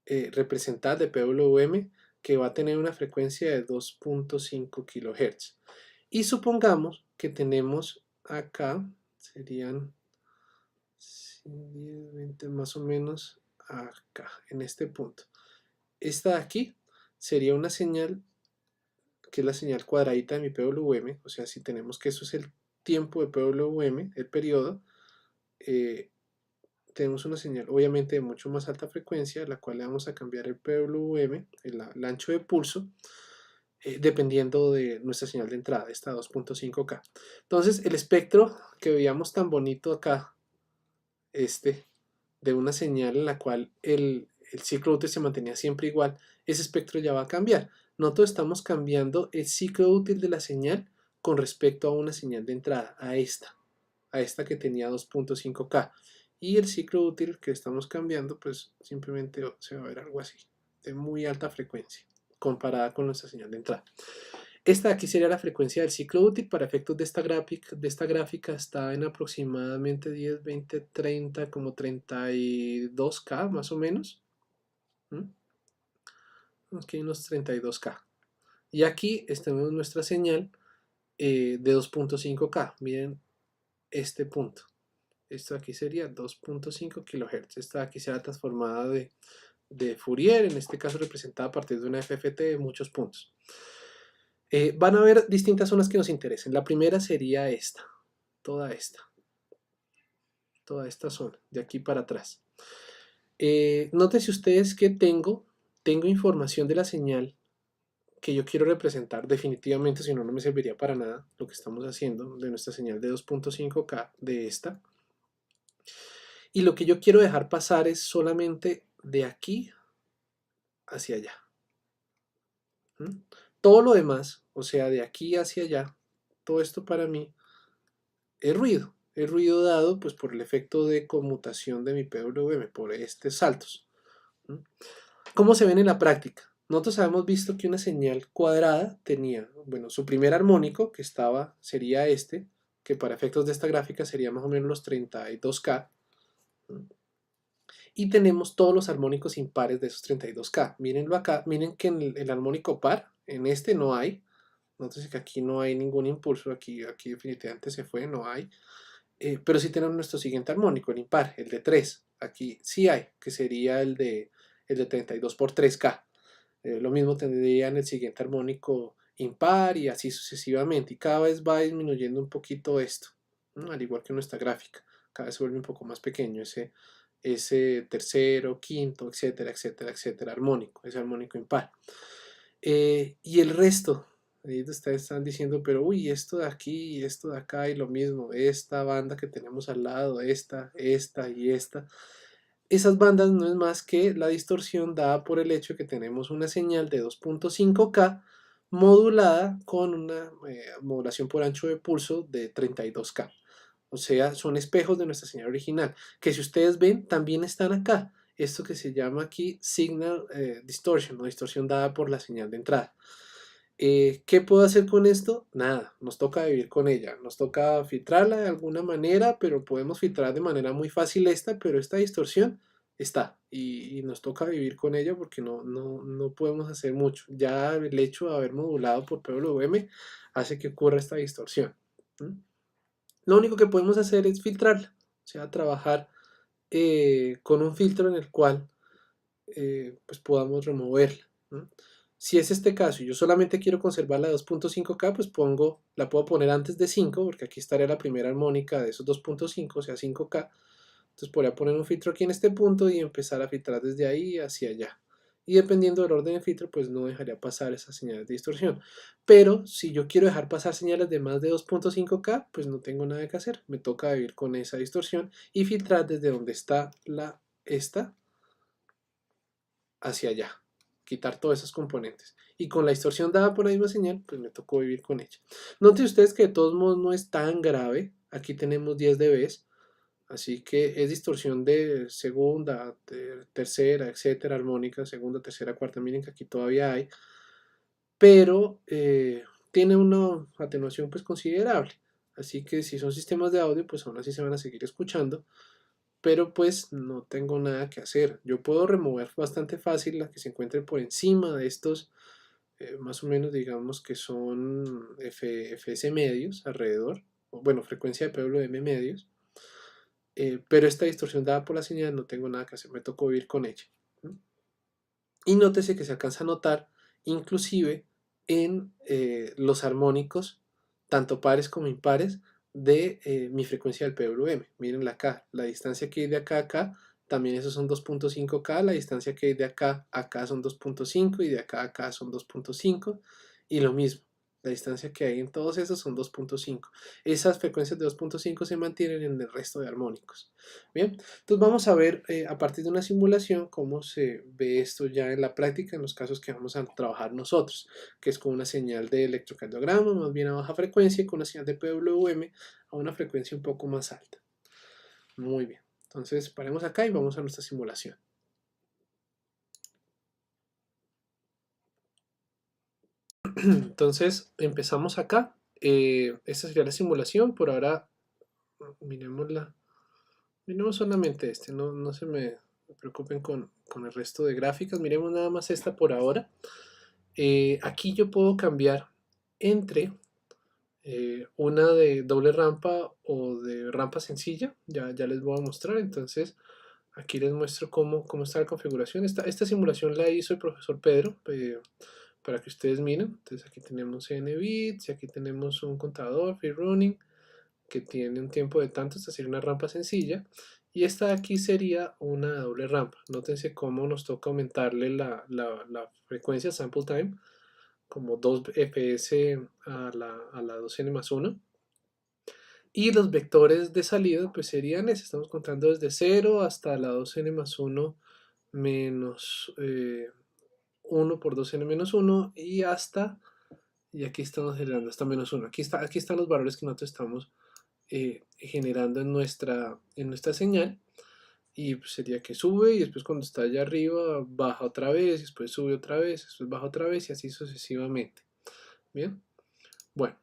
representar de PWM, que va a tener una frecuencia de 2.5 kHz. Y supongamos que tenemos acá, serían 20 más o menos acá, en este punto. Esta de aquí sería una señal que es la señal cuadradita de mi PWM, o sea, si tenemos que eso es el tiempo de PWM, el periodo, tenemos una señal obviamente de mucho más alta frecuencia, la cual le vamos a cambiar el PWM, el ancho de pulso, dependiendo de nuestra señal de entrada, esta 2.5K. Entonces el espectro que veíamos tan bonito acá, de una señal en la cual el ciclo útil se mantenía siempre igual, ese espectro ya va a cambiar. Nosotros estamos cambiando el ciclo útil de la señal con respecto a una señal de entrada, a esta que tenía 2.5K. Y el ciclo útil que estamos cambiando, pues simplemente se va a ver algo así, de muy alta frecuencia, comparada con nuestra señal de entrada. Esta de aquí sería la frecuencia del ciclo útil. Para efectos de esta gráfica está en aproximadamente 10, 20, 30, como 32K más o menos. Aquí hay unos 32K. Y aquí tenemos nuestra señal de 2.5K. Miren este punto. Esto aquí sería 2.5 kHz. Esta aquí será transformada de Fourier, en este caso representada a partir de una FFT de muchos puntos. Van a haber distintas zonas que nos interesen. La primera sería esta, toda esta zona, de aquí para atrás. Nótense ustedes que tengo información de la señal que yo quiero representar. Definitivamente, si no, no me serviría para nada lo que estamos haciendo de nuestra señal de 2.5K, de esta. Y lo que yo quiero dejar pasar es solamente de aquí hacia allá. Todo lo demás, o sea, de aquí hacia allá, todo esto para mí es ruido. Es ruido dado pues por el efecto de conmutación de mi PWM, por estos saltos. ¿Cómo se ven en la práctica? Nosotros habíamos visto que una señal cuadrada tenía, bueno, su primer armónico que sería este, que para efectos de esta gráfica sería más o menos los 32K. Y tenemos todos los armónicos impares de esos 32K. Mírenlo acá, miren que en el armónico par, en este no hay. Entonces que aquí no hay ningún impulso, aquí definitivamente se fue, no hay. Pero sí tenemos nuestro siguiente armónico, el impar, el de 3. Aquí sí hay, que sería el de 32 por 3K. Lo mismo tendría en el siguiente armónico impar y así sucesivamente. Y cada vez va disminuyendo un poquito esto, ¿no? Al igual que nuestra gráfica. Cada vez se vuelve un poco más pequeño ese tercero, quinto, etcétera, etcétera, etcétera, armónico, ese armónico impar. Y el resto, ahí ustedes están diciendo, pero uy, esto de aquí y esto de acá y lo mismo, esta banda que tenemos al lado, esta y esta. Esas bandas no es más que la distorsión dada por el hecho que tenemos una señal de 2.5K modulada con una modulación por ancho de pulso de 32K. O sea, son espejos de nuestra señal original, que si ustedes ven, también están acá. Esto que se llama aquí Signal Distortion, o distorsión dada por la señal de entrada. ¿Qué puedo hacer con esto? Nada, nos toca vivir con ella, nos toca filtrarla de alguna manera, pero podemos filtrar de manera muy fácil pero esta distorsión está y nos toca vivir con ella porque no podemos hacer mucho. Ya el hecho de haber modulado por PWM hace que ocurra esta distorsión. Lo único que podemos hacer es filtrarla, o sea, trabajar con un filtro en el cual pues podamos removerla. Si es este caso y yo solamente quiero conservar la 2.5K, pues la puedo poner antes de 5, porque aquí estaría la primera armónica de esos 2.5, o sea 5K. Entonces podría poner un filtro aquí en este punto y empezar a filtrar desde ahí hacia allá. Y dependiendo del orden de filtro, pues no dejaría pasar esas señales de distorsión. Pero si yo quiero dejar pasar señales de más de 2.5K, pues no tengo nada que hacer. Me toca vivir con esa distorsión y filtrar desde donde está esta hacia allá. Quitar todos esos componentes. Y con la distorsión dada por la misma señal, pues me tocó vivir con ella. Noten ustedes que de todos modos no es tan grave. Aquí tenemos 10 dB. Así que es distorsión de segunda, tercera, etcétera, armónica, segunda, tercera, cuarta. Miren que aquí todavía hay. Pero tiene una atenuación pues considerable. Así que si son sistemas de audio, pues aún así se van a seguir escuchando. Pero pues no tengo nada que hacer. Yo puedo remover bastante fácil la que se encuentre por encima de estos, más o menos digamos que son FS medios alrededor, bueno, frecuencia de PWM medios, pero esta distorsión dada por la señal no tengo nada que hacer, me tocó vivir con ella. Y nótese que se alcanza a notar inclusive en los armónicos, tanto pares como impares, de mi frecuencia del PWM. Miren acá, la distancia que hay de acá a acá, también esos son 2.5K, la distancia que hay de acá a acá son 2.5 y de acá a acá son 2.5 y lo mismo. La distancia que hay en todos esos son 2.5. Esas frecuencias de 2.5 se mantienen en el resto de armónicos. Bien, entonces vamos a ver a partir de una simulación cómo se ve esto ya en la práctica en los casos que vamos a trabajar nosotros, que es con una señal de electrocardiograma más bien a baja frecuencia y con una señal de PWM a una frecuencia un poco más alta. Muy bien, entonces paremos acá y vamos a nuestra simulación. Entonces empezamos acá. Esta sería la simulación. Por ahora, miremosla. Miremos solamente este, no se me preocupen con el resto de gráficas. Miremos nada más esta por ahora. Aquí yo puedo cambiar entre una de doble rampa o de rampa sencilla. Ya les voy a mostrar. Entonces aquí les muestro cómo está la configuración. Esta simulación la hizo el profesor Pedro. Para que ustedes miren. Entonces aquí tenemos n bits y aquí tenemos un contador free running que tiene un tiempo de tanto, esta sería una rampa sencilla y esta de aquí sería una doble rampa. Nótense cómo nos toca aumentarle la frecuencia sample time como 2 fps a la 2n+1 y los vectores de salida pues serían ese, estamos contando desde 0 hasta la 2n+1 menos 1 por 2n-1 y hasta, y aquí estamos generando hasta -1. Aquí están los valores que nosotros estamos generando en nuestra señal y pues sería que sube y después cuando está allá arriba baja otra vez, y después sube otra vez, después baja otra vez y así sucesivamente. Bien, bueno,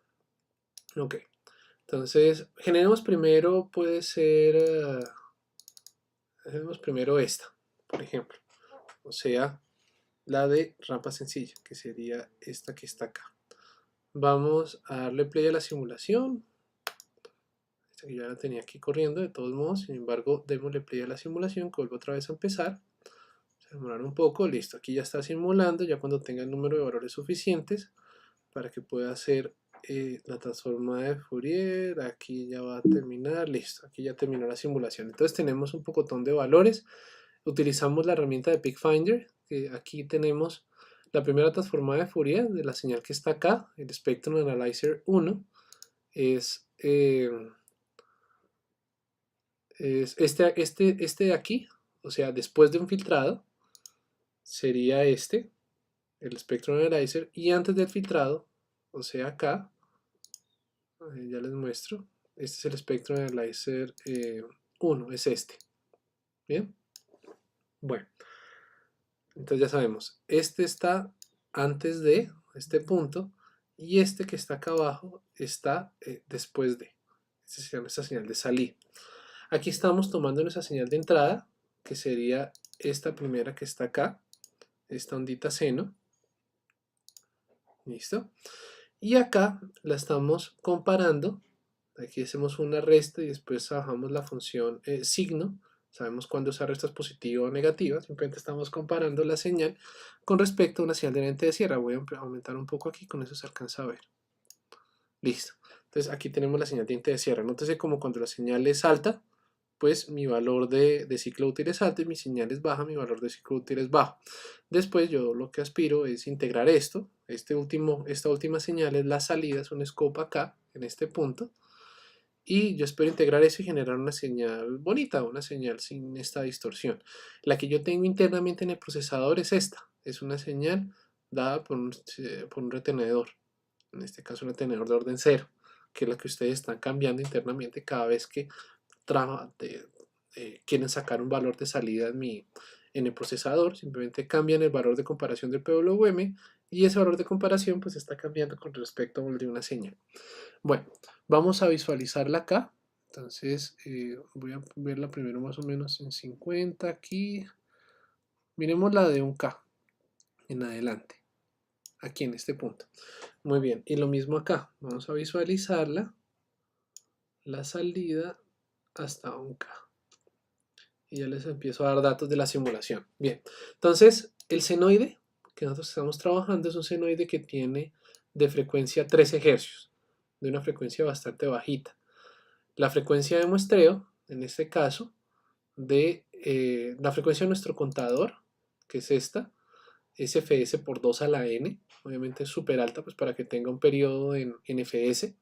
ok. Entonces, generemos primero, puede ser, generemos primero esta, por ejemplo, o sea, la de rampa sencilla, que sería esta que está acá. Vamos a darle play a la simulación. Esta que ya la tenía aquí corriendo de todos modos, sin embargo, démosle play a la simulación, que vuelva otra vez a empezar. Se demorar un poco, listo, aquí ya está simulando, ya cuando tenga el número de valores suficientes para que pueda hacer la transformada de Fourier, aquí ya va a terminar, listo, aquí ya terminó la simulación. Entonces tenemos un pocotón de valores, utilizamos la herramienta de PickFinder, que aquí tenemos la primera transformada de Fourier de la señal que está acá, el Spectrum Analyzer 1, es este de aquí, o sea, después de un filtrado, sería este, el Spectrum Analyzer, y antes del filtrado, o sea, acá, ya les muestro, este es el Spectrum Analyzer 1, es este. Bien, bueno, entonces ya sabemos, este está antes de este punto, y este que está acá abajo está después de. Esta sería nuestra señal de salida. Aquí estamos tomando nuestra señal de entrada, que sería esta primera que está acá, esta ondita seno. ¿Listo? Y acá la estamos comparando. Aquí hacemos una resta y después trabajamos la función signo. Sabemos cuándo esa resta es positiva o negativa. Simplemente estamos comparando la señal con respecto a una señal de lente de sierra. Voy a aumentar un poco aquí, con eso se alcanza a ver. Listo. Entonces aquí tenemos la señal de lente de sierra. Nótese como cuando la señal es alta, pues mi valor de ciclo útil es alto y mi señal es baja, mi valor de ciclo útil es bajo. Después yo lo que aspiro es integrar esto. Esta última señal es la salida, es un scope acá, en este punto. Y yo espero integrar eso y generar una señal bonita, una señal sin esta distorsión. La que yo tengo internamente en el procesador es esta. Es una señal dada por un retenedor. En este caso un retenedor de orden 0, que es la que ustedes están cambiando internamente cada vez que quieren sacar un valor de salida en el procesador. Simplemente cambian el valor de comparación del PWM y ese valor de comparación pues está cambiando con respecto al de una señal. Bueno, vamos a visualizarla acá. Entonces voy a verla primero más o menos en 50 aquí. Miremos la de un K en adelante, aquí en este punto. Muy bien, y lo mismo acá. Vamos a visualizarla, la salida hasta un K. Y ya les empiezo a dar datos de la simulación. Bien, entonces el senoide que nosotros estamos trabajando es un senoide que tiene de frecuencia 13 Hz, de una frecuencia bastante bajita. la frecuencia de muestreo, en este caso, de la frecuencia de nuestro contador, que es esta, es fs por 2 a la n, obviamente es súper alta, pues para que tenga un periodo en fs,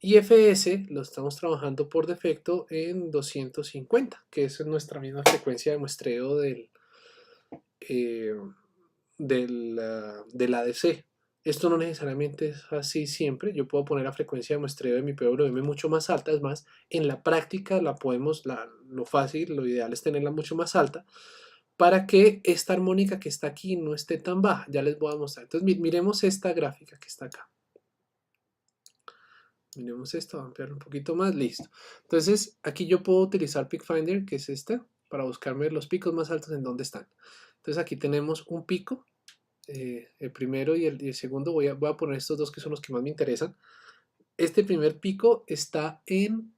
y fs lo estamos trabajando por defecto en 250, que esa es nuestra misma frecuencia de muestreo eh, del ADC. Esto no necesariamente es así siempre. Yo puedo poner la frecuencia de muestreo de mi PWM mucho más alta. Es más, en la práctica lo fácil, lo ideal es tenerla mucho más alta para que esta armónica que está aquí no esté tan baja. Ya les voy a mostrar. Entonces miremos esta gráfica que está acá. Miremos esto, voy a ampliar un poquito más, listo. Entonces aquí yo puedo utilizar Peak Finder, que es este, para buscarme los picos más altos en dónde están. Entonces aquí tenemos un pico, el primero y el segundo, voy a poner estos dos que son los que más me interesan. Este primer pico está en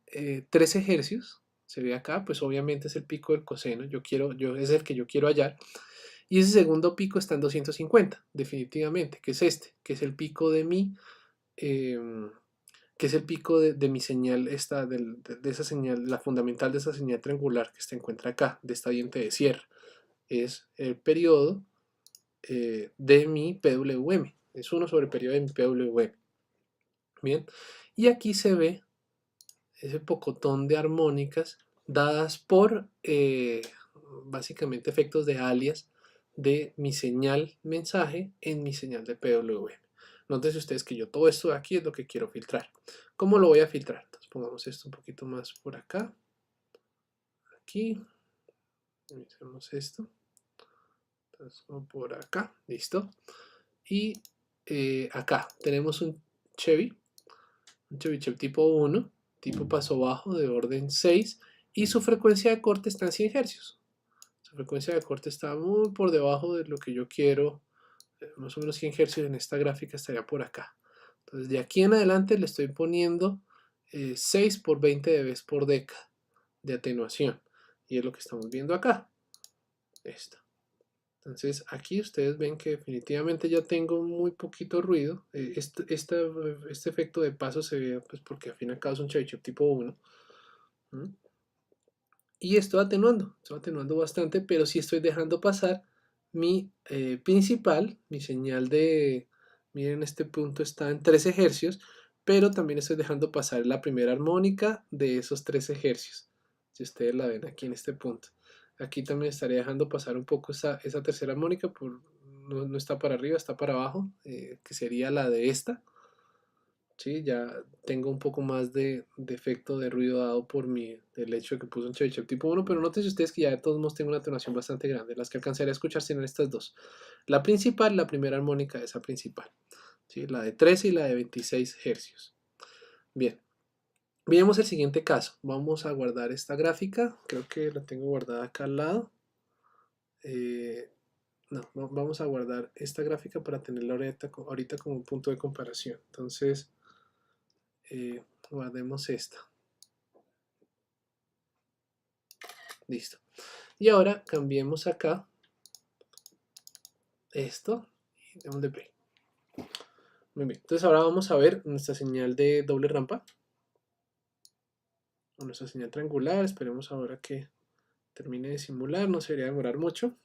13 hercios, se ve acá, pues obviamente es el pico del coseno, es el que yo quiero hallar. Y ese segundo pico está en 250, definitivamente, que es este, que es el pico de mi... que es el pico de mi señal, de esa señal, la fundamental de esa señal triangular que se encuentra acá, de esta diente de cierre. Es el periodo de mi PWM. Es 1 sobre el periodo de mi PWM. Bien, y aquí se ve ese pocotón de armónicas dadas por básicamente efectos de alias de mi señal mensaje en mi señal de PWM. Nótense ustedes que yo todo esto de aquí es lo que quiero filtrar. ¿Cómo lo voy a filtrar? Entonces pongamos esto un poquito más por acá. Aquí. Hacemos esto. Entonces por acá. Listo. Y acá tenemos un Chevy tipo 1, tipo paso bajo de orden 6 y su frecuencia de corte está en 100 Hz. Su frecuencia de corte está muy por debajo de lo que yo quiero, más o menos 100 Hz en esta gráfica estaría por acá. Entonces de aquí en adelante le estoy poniendo 6 por 20 dB por década de atenuación y es lo que estamos viendo acá. Esto. Entonces aquí ustedes ven que definitivamente ya tengo muy poquito ruido. Este efecto de paso se ve pues porque al fin y al cabo es un Cherry tipo 1. ¿Mm? Y estoy atenuando bastante, pero sí estoy dejando pasar mi principal, mi señal de, miren este punto está en 13 Hz, pero también estoy dejando pasar la primera armónica de esos 13 Hz. Si ustedes la ven aquí en este punto. Aquí también estaría dejando pasar un poco esa tercera armónica, no está para arriba, está para abajo, que sería la de esta. ¿Sí? Ya tengo un poco más de efecto de ruido dado por el hecho de que puse un Cherry tipo 1, pero noten ustedes que ya de todos modos tengo una atenuación bastante grande. Las que alcanzaré a escuchar serán estas dos. La principal, la primera armónica de esa principal. ¿Sí? La de 13 y la de 26 Hz. Bien. Veamos el siguiente caso. Vamos a guardar esta gráfica. Creo que la tengo guardada acá al lado. No, vamos a guardar esta gráfica para tenerla ahorita como un punto de comparación. Entonces, guardemos esta. Listo. Y ahora cambiemos acá esto y demos de play. Muy bien. Entonces ahora vamos a ver nuestra señal de doble rampa. O nuestra señal triangular. Esperemos ahora que termine de simular. No se debería demorar mucho.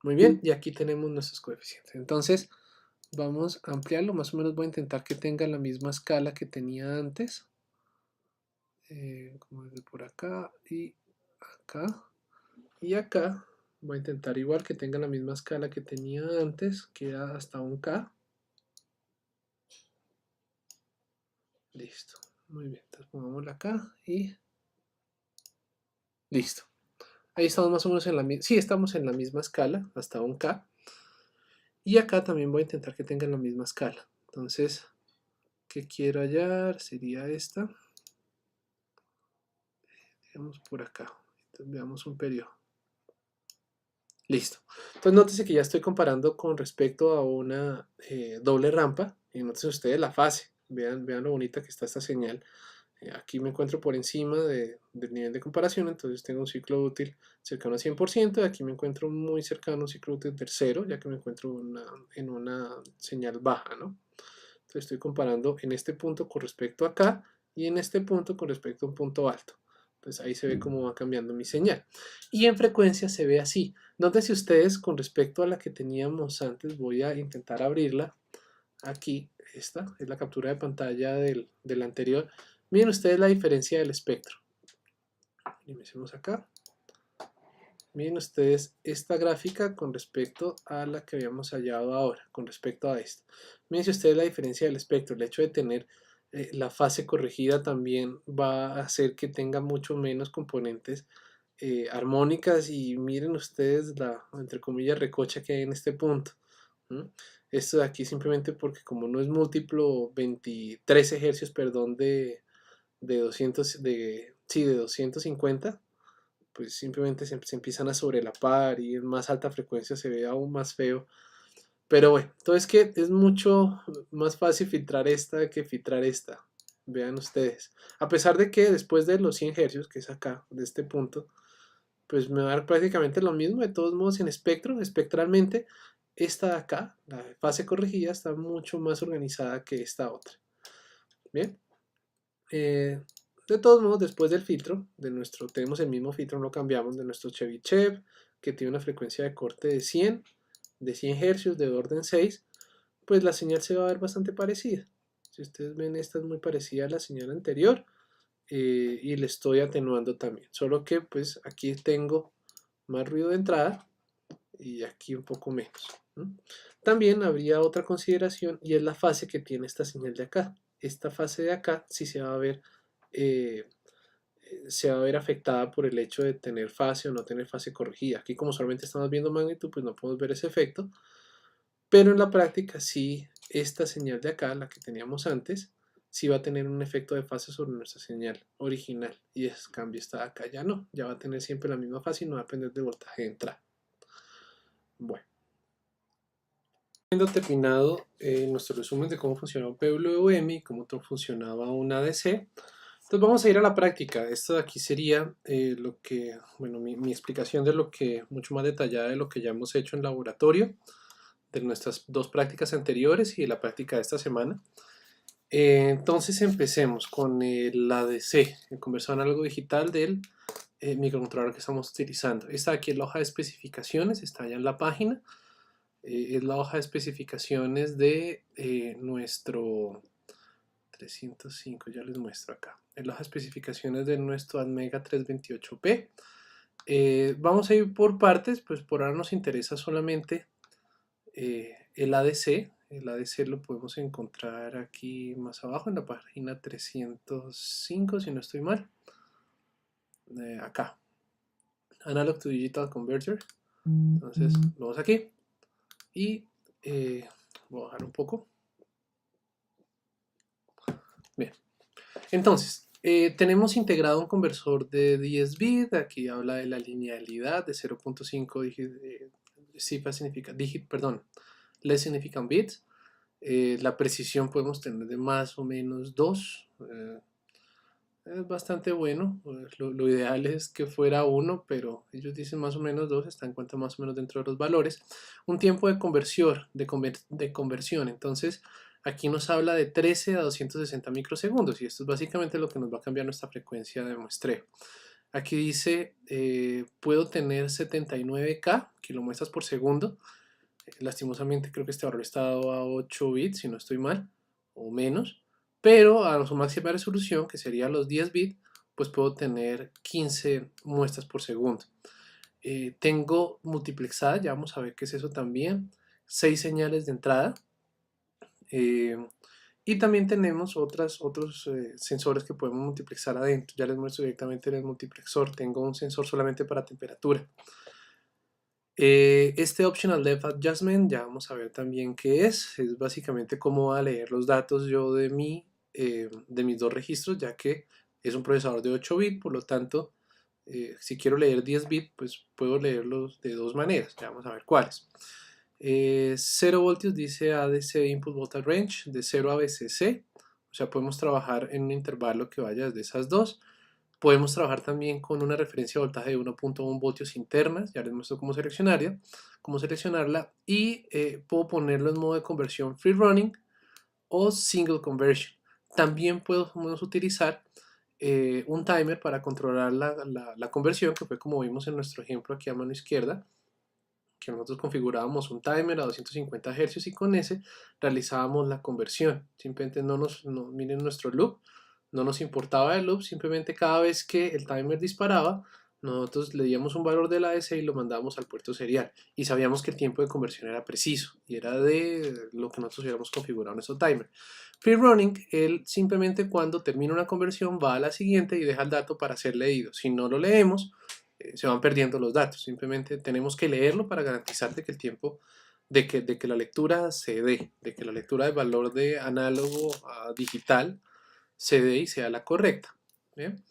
Muy bien. Y aquí tenemos nuestros coeficientes. Entonces vamos a ampliarlo. Más o menos voy a intentar que tenga la misma escala que tenía antes. Como desde por acá y acá. Y acá voy a intentar igual que tenga la misma escala que tenía antes, que era hasta un K. Listo. Muy bien. Entonces pongámosla acá y listo. Ahí estamos más o menos en la misma. Sí, estamos en la misma escala, hasta un K. Y acá también voy a intentar que tengan la misma escala. Entonces, ¿qué quiero hallar? Sería esta. Digamos por acá. Entonces veamos un periodo. Listo. Entonces nótese que ya estoy comparando con respecto a una doble rampa. Y nótese ustedes la fase. Vean lo bonita que está esta señal. Aquí me encuentro por encima del nivel de comparación, entonces tengo un ciclo útil cercano a 100%, y aquí me encuentro muy cercano a un ciclo útil del 0, ya que me encuentro en una señal baja, ¿no? Entonces estoy comparando en este punto con respecto a acá y en este punto con respecto a un punto alto. Entonces ahí se ve cómo va cambiando mi señal. Y en frecuencia se ve así. Nótense ustedes con respecto a la que teníamos antes, voy a intentar abrirla. Aquí, esta es la captura de pantalla del anterior. Miren ustedes la diferencia del espectro. Iniciemos acá. Miren ustedes esta gráfica con respecto a la que habíamos hallado ahora, con respecto a esta. Miren ustedes la diferencia del espectro. El hecho de tener la fase corregida también va a hacer que tenga mucho menos componentes armónicas, y miren ustedes la, entre comillas, recocha que hay en este punto. ¿Mm? Esto de aquí simplemente porque como no es múltiplo 23 hercios, perdón, de 200, de 250, pues simplemente se empiezan a sobrelapar y en más alta frecuencia se ve aún más feo. Pero bueno, entonces que es mucho más fácil filtrar esta que filtrar esta. Vean ustedes. A pesar de que después de los 100 Hz, que es acá, de este punto, pues me va a dar prácticamente lo mismo. De todos modos, en espectro, espectralmente, esta de acá, la fase corregida, está mucho más organizada que esta otra. Bien. De todos modos, después del filtro, tenemos el mismo filtro, no lo cambiamos, de nuestro Chebyshev, que tiene una frecuencia de corte de 100 Hz, de orden 6, pues la señal se va a ver bastante parecida. Si ustedes ven, esta es muy parecida a la señal anterior, y le estoy atenuando también, solo que pues aquí tengo más ruido de entrada y aquí un poco menos. También habría otra consideración, y es la fase que tiene esta señal de acá. Esta fase de acá sí eh, se va a ver afectada por el hecho de tener fase o no tener fase corregida. Aquí como solamente estamos viendo magnitud, pues no podemos ver ese efecto, pero en la práctica sí, esta señal de acá, la que teníamos antes, sí va a tener un efecto de fase sobre nuestra señal original, y en cambio esta de acá ya no, ya va a tener siempre la misma fase y no va a depender del voltaje de entrada. Bueno, habiendo terminado nuestro resumen de cómo funcionaba un PWM y cómo funcionaba un ADC, entonces vamos a ir a la práctica. Esto de aquí sería lo que, bueno, mi explicación de lo que, mucho más detallada de lo que ya hemos hecho en laboratorio, de nuestras dos prácticas anteriores y de la práctica de esta semana. Entonces empecemos con el ADC, el conversor análogo digital del microcontrolador que estamos utilizando. Esta aquí es la hoja de especificaciones, está allá en la página. Es la hoja de especificaciones de nuestro 305, ya les muestro acá. Es la hoja de especificaciones de nuestro Atmega 328P. Vamos a ir por partes, pues por ahora nos interesa solamente el ADC. El ADC lo podemos encontrar aquí más abajo en la página 305, si no estoy mal. Acá, Analog to Digital Converter. Entonces, vamos aquí y voy a bajar un poco. Bien, entonces, tenemos integrado un conversor de 10 bits. Aquí habla de la linealidad de 0.5 cifras les significan bits. La precisión podemos tener de más o menos 2. Es bastante bueno. Lo ideal es que fuera 1, pero ellos dicen más o menos 2, está en cuenta más o menos dentro de los valores. Un tiempo de conversión, entonces aquí nos habla de 13 a 260 microsegundos, y esto es básicamente lo que nos va a cambiar nuestra frecuencia de muestreo. Aquí dice, puedo tener 79K kilomuestras por segundo. Lastimosamente creo que este valor está dado a 8 bits, si no estoy mal, o menos. Pero a su máxima resolución, que sería los 10 bits, pues puedo tener 15 muestras por segundo. Tengo multiplexada, ya vamos a ver qué es eso también, 6 señales de entrada. Y también tenemos otros sensores que podemos multiplexar adentro. Ya les muestro directamente en el multiplexor. Tengo un sensor solamente para temperatura. Este Optional Depth Adjustment ya vamos a ver también qué es. Es básicamente cómo va a leer los datos yo de mis dos registros, ya que es un procesador de 8 bits, por lo tanto, si quiero leer 10 bits, pues puedo leerlos de dos maneras. Ya vamos a ver cuáles. 0 voltios dice ADC Input Voltage Range, de 0 a VCC, o sea, podemos trabajar en un intervalo que vaya desde esas dos. Podemos trabajar también con una referencia de voltaje de 1.1 voltios internas, ya les muestro cómo seleccionarla, y puedo ponerlo en modo de conversión free running o single conversion. También podemos utilizar un timer para controlar la conversión, que fue como vimos en nuestro ejemplo aquí a mano izquierda, que nosotros configurábamos un timer a 250 Hz y con ese realizábamos la conversión. Simplemente miren nuestro loop, no nos importaba el loop, simplemente cada vez que el timer disparaba, nosotros le díamos un valor de la ADC y lo mandábamos al puerto serial. Y sabíamos que el tiempo de conversión era preciso y era de lo que nosotros hubiéramos configurado en nuestro timer. Free running, él simplemente cuando termina una conversión va a la siguiente y deja el dato para ser leído. Si no lo leemos, se van perdiendo los datos. Simplemente tenemos que leerlo para garantizar de que el tiempo, de que la lectura se dé, de que la lectura de valor de análogo a digital se dé y sea la correcta. ¿Bien?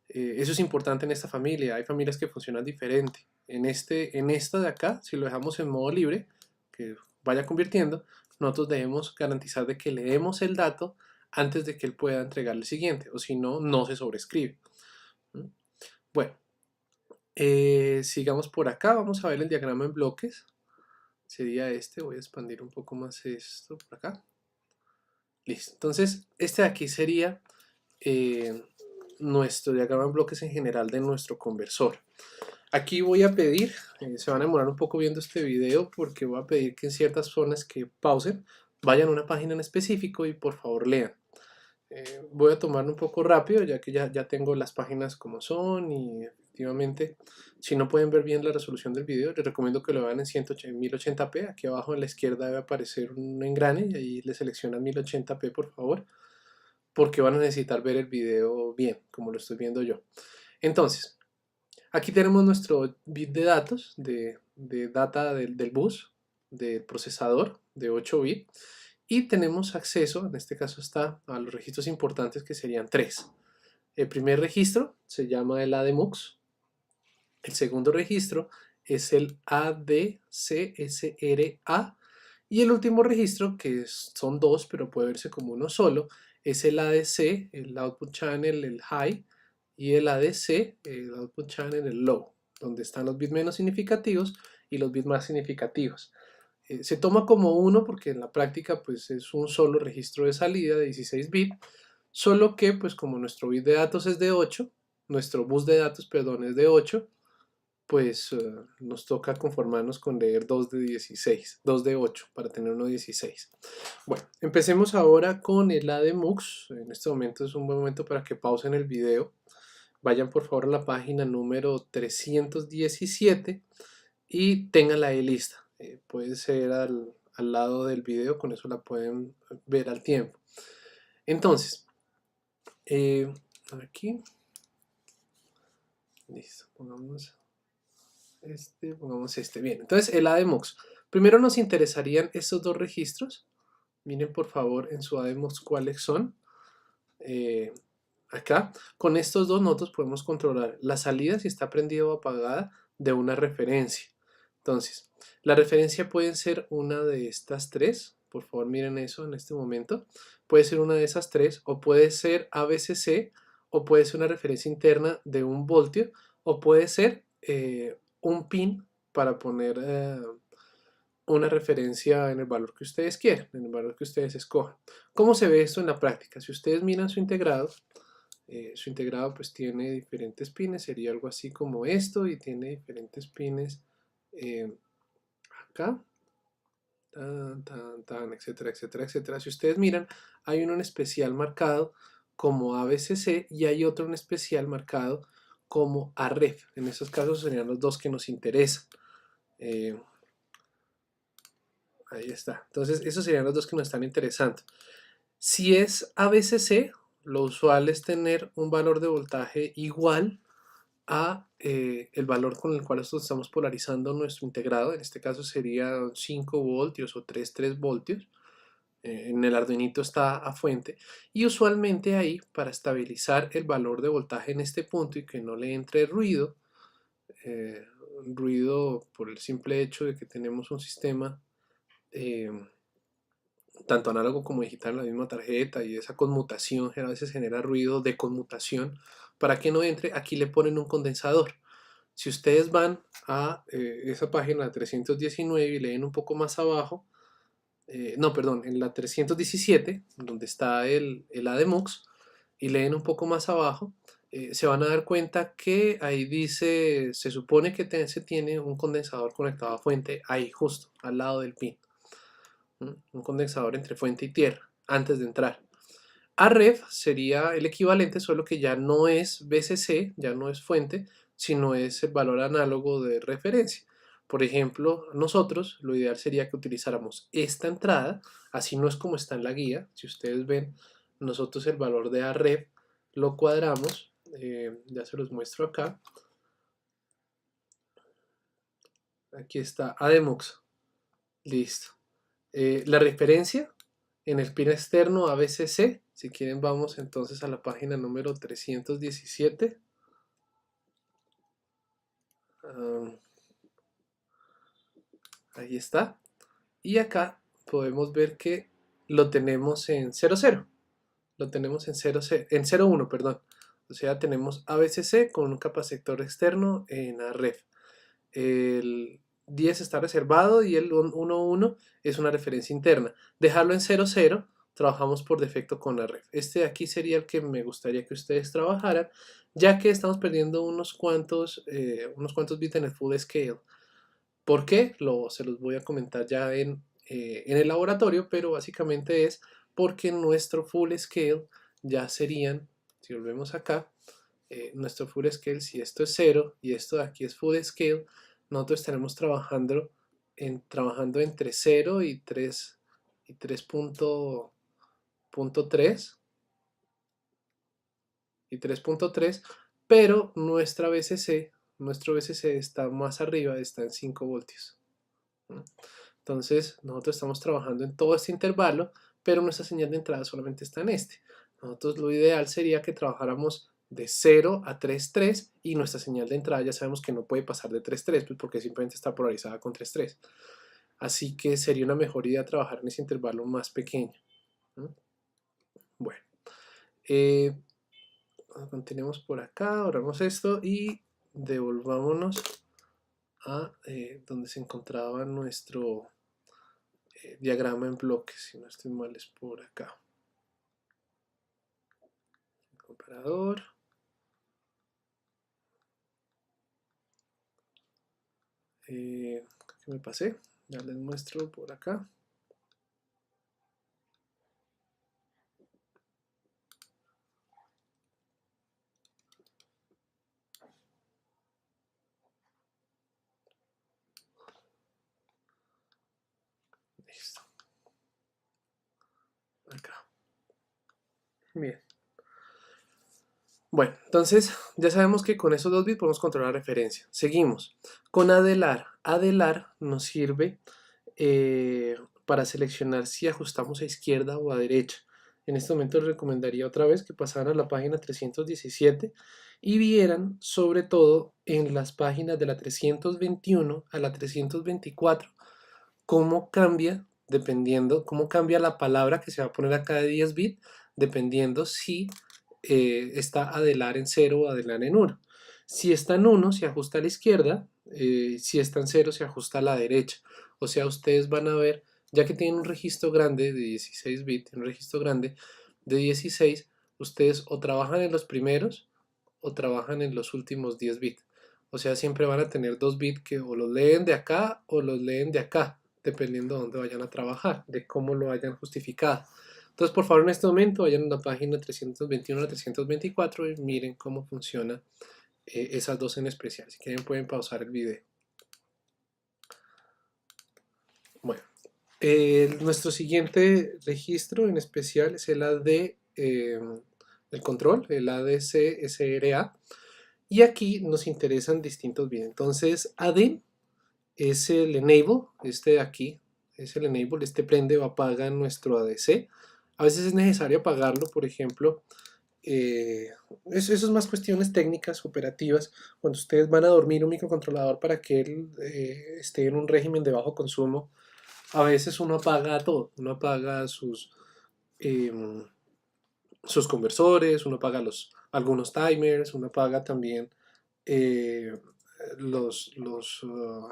Eso es importante en esta familia. Hay familias que funcionan diferente. En esta de acá, si lo dejamos en modo libre, que vaya convirtiendo, nosotros debemos garantizar de que leemos el dato antes de que él pueda entregar el siguiente, o si no, no se sobrescribe. Bueno, sigamos por acá, vamos a ver el diagrama en bloques. Sería este, voy a expandir un poco más esto por acá. Listo, entonces este de aquí sería nuestro diagrama en bloques en general de nuestro conversor. Aquí voy a pedir, se van a demorar un poco viendo este video porque voy a pedir que en ciertas zonas que pausen, vayan a una página en específico y por favor lean. Voy a tomarlo un poco rápido ya que ya tengo las páginas como son y efectivamente si no pueden ver bien la resolución del video les recomiendo que lo vean en 1080p. Aquí abajo a la izquierda debe aparecer un engrane y ahí le seleccionan 1080p por favor, porque van a necesitar ver el video bien como lo estoy viendo yo. Entonces aquí tenemos nuestro bit de datos de data del bus del procesador de 8 bits y tenemos acceso, en este caso está a los registros importantes que serían 3. El primer registro se llama el ADMUX, el segundo registro es el ADCSRA y el último registro, que son 2 pero puede verse como uno solo, es el ADC, el Output Channel, el High, y el ADC, el Output Channel, el Low, donde están los bits menos significativos y los bits más significativos. Se toma como uno porque en la práctica pues es un solo registro de salida de 16 bits, solo que pues como nuestro bit de datos es de 8, nuestro bus de datos, perdón, es de 8, pues nos toca conformarnos con leer 2 de 16, 2 de 8 para tener uno de 16. Bueno, empecemos ahora con el ADMUX. En este momento es un buen momento para que pausen el video. Vayan por favor a la página número 317 y tenganla ahí lista. Puede ser al lado del video, con eso la pueden ver al tiempo. Entonces, aquí, listo, pongamos este. Bien, entonces el ADMUX. Primero nos interesarían estos dos registros. Miren por favor en su ADMUX cuáles son. Acá, con estos dos nosotros podemos controlar la salida si está prendida o apagada de una referencia. Entonces, la referencia puede ser una de estas tres. Por favor miren eso en este momento. Puede ser una de esas tres o puede ser ABCC o puede ser una referencia interna de un voltio o puede ser un pin para poner una referencia en el valor que ustedes quieran, en el valor que ustedes escojan. ¿Cómo se ve esto en la práctica? Si ustedes miran su integrado pues tiene diferentes pines, sería algo así como esto y tiene diferentes pines acá, etcétera, etcétera, etcétera. Si ustedes miran, hay uno en especial marcado como ABCC y hay otro en especial marcado como AREF. En estos casos serían los dos que nos interesan. Ahí está. Entonces, esos serían los dos que nos están interesando. Si es ABCC, lo usual es tener un valor de voltaje igual a el valor con el cual nosotros estamos polarizando nuestro integrado. En este caso sería 5 voltios o 3 voltios. En el Arduinito está a fuente. Y usualmente ahí, para estabilizar el valor de voltaje en este punto y que no le entre ruido, ruido por el simple hecho de que tenemos un sistema tanto análogo como digital en la misma tarjeta y esa conmutación a veces genera ruido de conmutación. Para que no entre, aquí le ponen un condensador. Si ustedes van a esa página 319 y leen un poco más abajo, no, perdón, en la 317, donde está el ADMUX, y leen un poco más abajo, se van a dar cuenta que ahí dice, se supone que se tiene un condensador conectado a fuente ahí justo, al lado del pin. Un condensador entre fuente y tierra, antes de entrar. A ref sería el equivalente, solo que ya no es VCC, ya no es fuente, sino es el valor análogo de referencia. Por ejemplo, nosotros lo ideal sería que utilizáramos esta entrada, así no es como está en la guía. Si ustedes ven, nosotros el valor de Aref lo cuadramos, ya se los muestro acá. Aquí está ADMUX, listo. La referencia en el pin externo ABCC, si quieren vamos entonces a la página número 317. Ahí está. Y acá podemos ver que lo tenemos en 00. Lo tenemos en 01, perdón. O sea, tenemos ABCC con un capacitor externo en AREF. El 10 está reservado y el 11 es una referencia interna. Dejarlo en 00, trabajamos por defecto con AREF. Este de aquí sería el que me gustaría que ustedes trabajaran, ya que estamos perdiendo unos cuantos bits en el full scale. ¿Por qué? Se los voy a comentar ya en el laboratorio, pero básicamente es porque nuestro full scale ya serían, si volvemos acá, nuestro full scale, si esto es 0 y esto de aquí es full scale, nosotros estaremos trabajando entre 0 y 3.3 y 3.3, pero nuestro VCC está más arriba, está en 5 voltios. Entonces nosotros estamos trabajando en todo este intervalo, pero nuestra señal de entrada solamente está en este. Nosotros lo ideal sería que trabajáramos de 0 a 3.3 y nuestra señal de entrada ya sabemos que no puede pasar de 3.3 pues porque simplemente está polarizada con 3.3. Así que sería una mejor idea trabajar en ese intervalo más pequeño. Bueno, continuemos por acá, ahorramos esto y devolvámonos a donde se encontraba nuestro diagrama en bloques, si no estoy mal es por acá. El comparador. ¿Qué me pasé? Ya les muestro por acá. Listo. Acá. Bien. Bueno, entonces ya sabemos que con esos 2 bits podemos controlar la referencia. Seguimos. Con Adelar. Adelar nos sirve para seleccionar si ajustamos a izquierda o a derecha. En este momento les recomendaría otra vez que pasaran a la página 317 y vieran sobre todo en las páginas de la 321 a la 324 cómo cambia cómo cambia la palabra que se va a poner acá de 10 bits dependiendo si está Adelar en 0 o Adelar en 1. Si está en 1 se ajusta a la izquierda, si está en 0 se ajusta a la derecha. O sea, ustedes van a ver, ya que tienen un registro grande de 16 bits, un registro grande de 16, ustedes o trabajan en los primeros o trabajan en los últimos 10 bits. O sea, siempre van a tener 2 bits que o los leen de acá o los leen de acá, dependiendo de dónde vayan a trabajar, de cómo lo hayan justificado. Entonces, por favor, en este momento vayan a la página 321 a 324 y miren cómo funciona esas dos en especial. Si quieren pueden pausar el video. Bueno, nuestro siguiente registro en especial es el AD, el control, el ADC SRA. Y aquí nos interesan distintos bits. Entonces, AD es el enable, este de aquí, es el enable, este prende o apaga nuestro ADC. A veces es necesario apagarlo, por ejemplo, eso es más cuestiones técnicas, operativas, cuando ustedes van a dormir un microcontrolador para que él esté en un régimen de bajo consumo, a veces uno apaga todo, uno apaga sus conversores, uno apaga algunos timers, uno apaga también los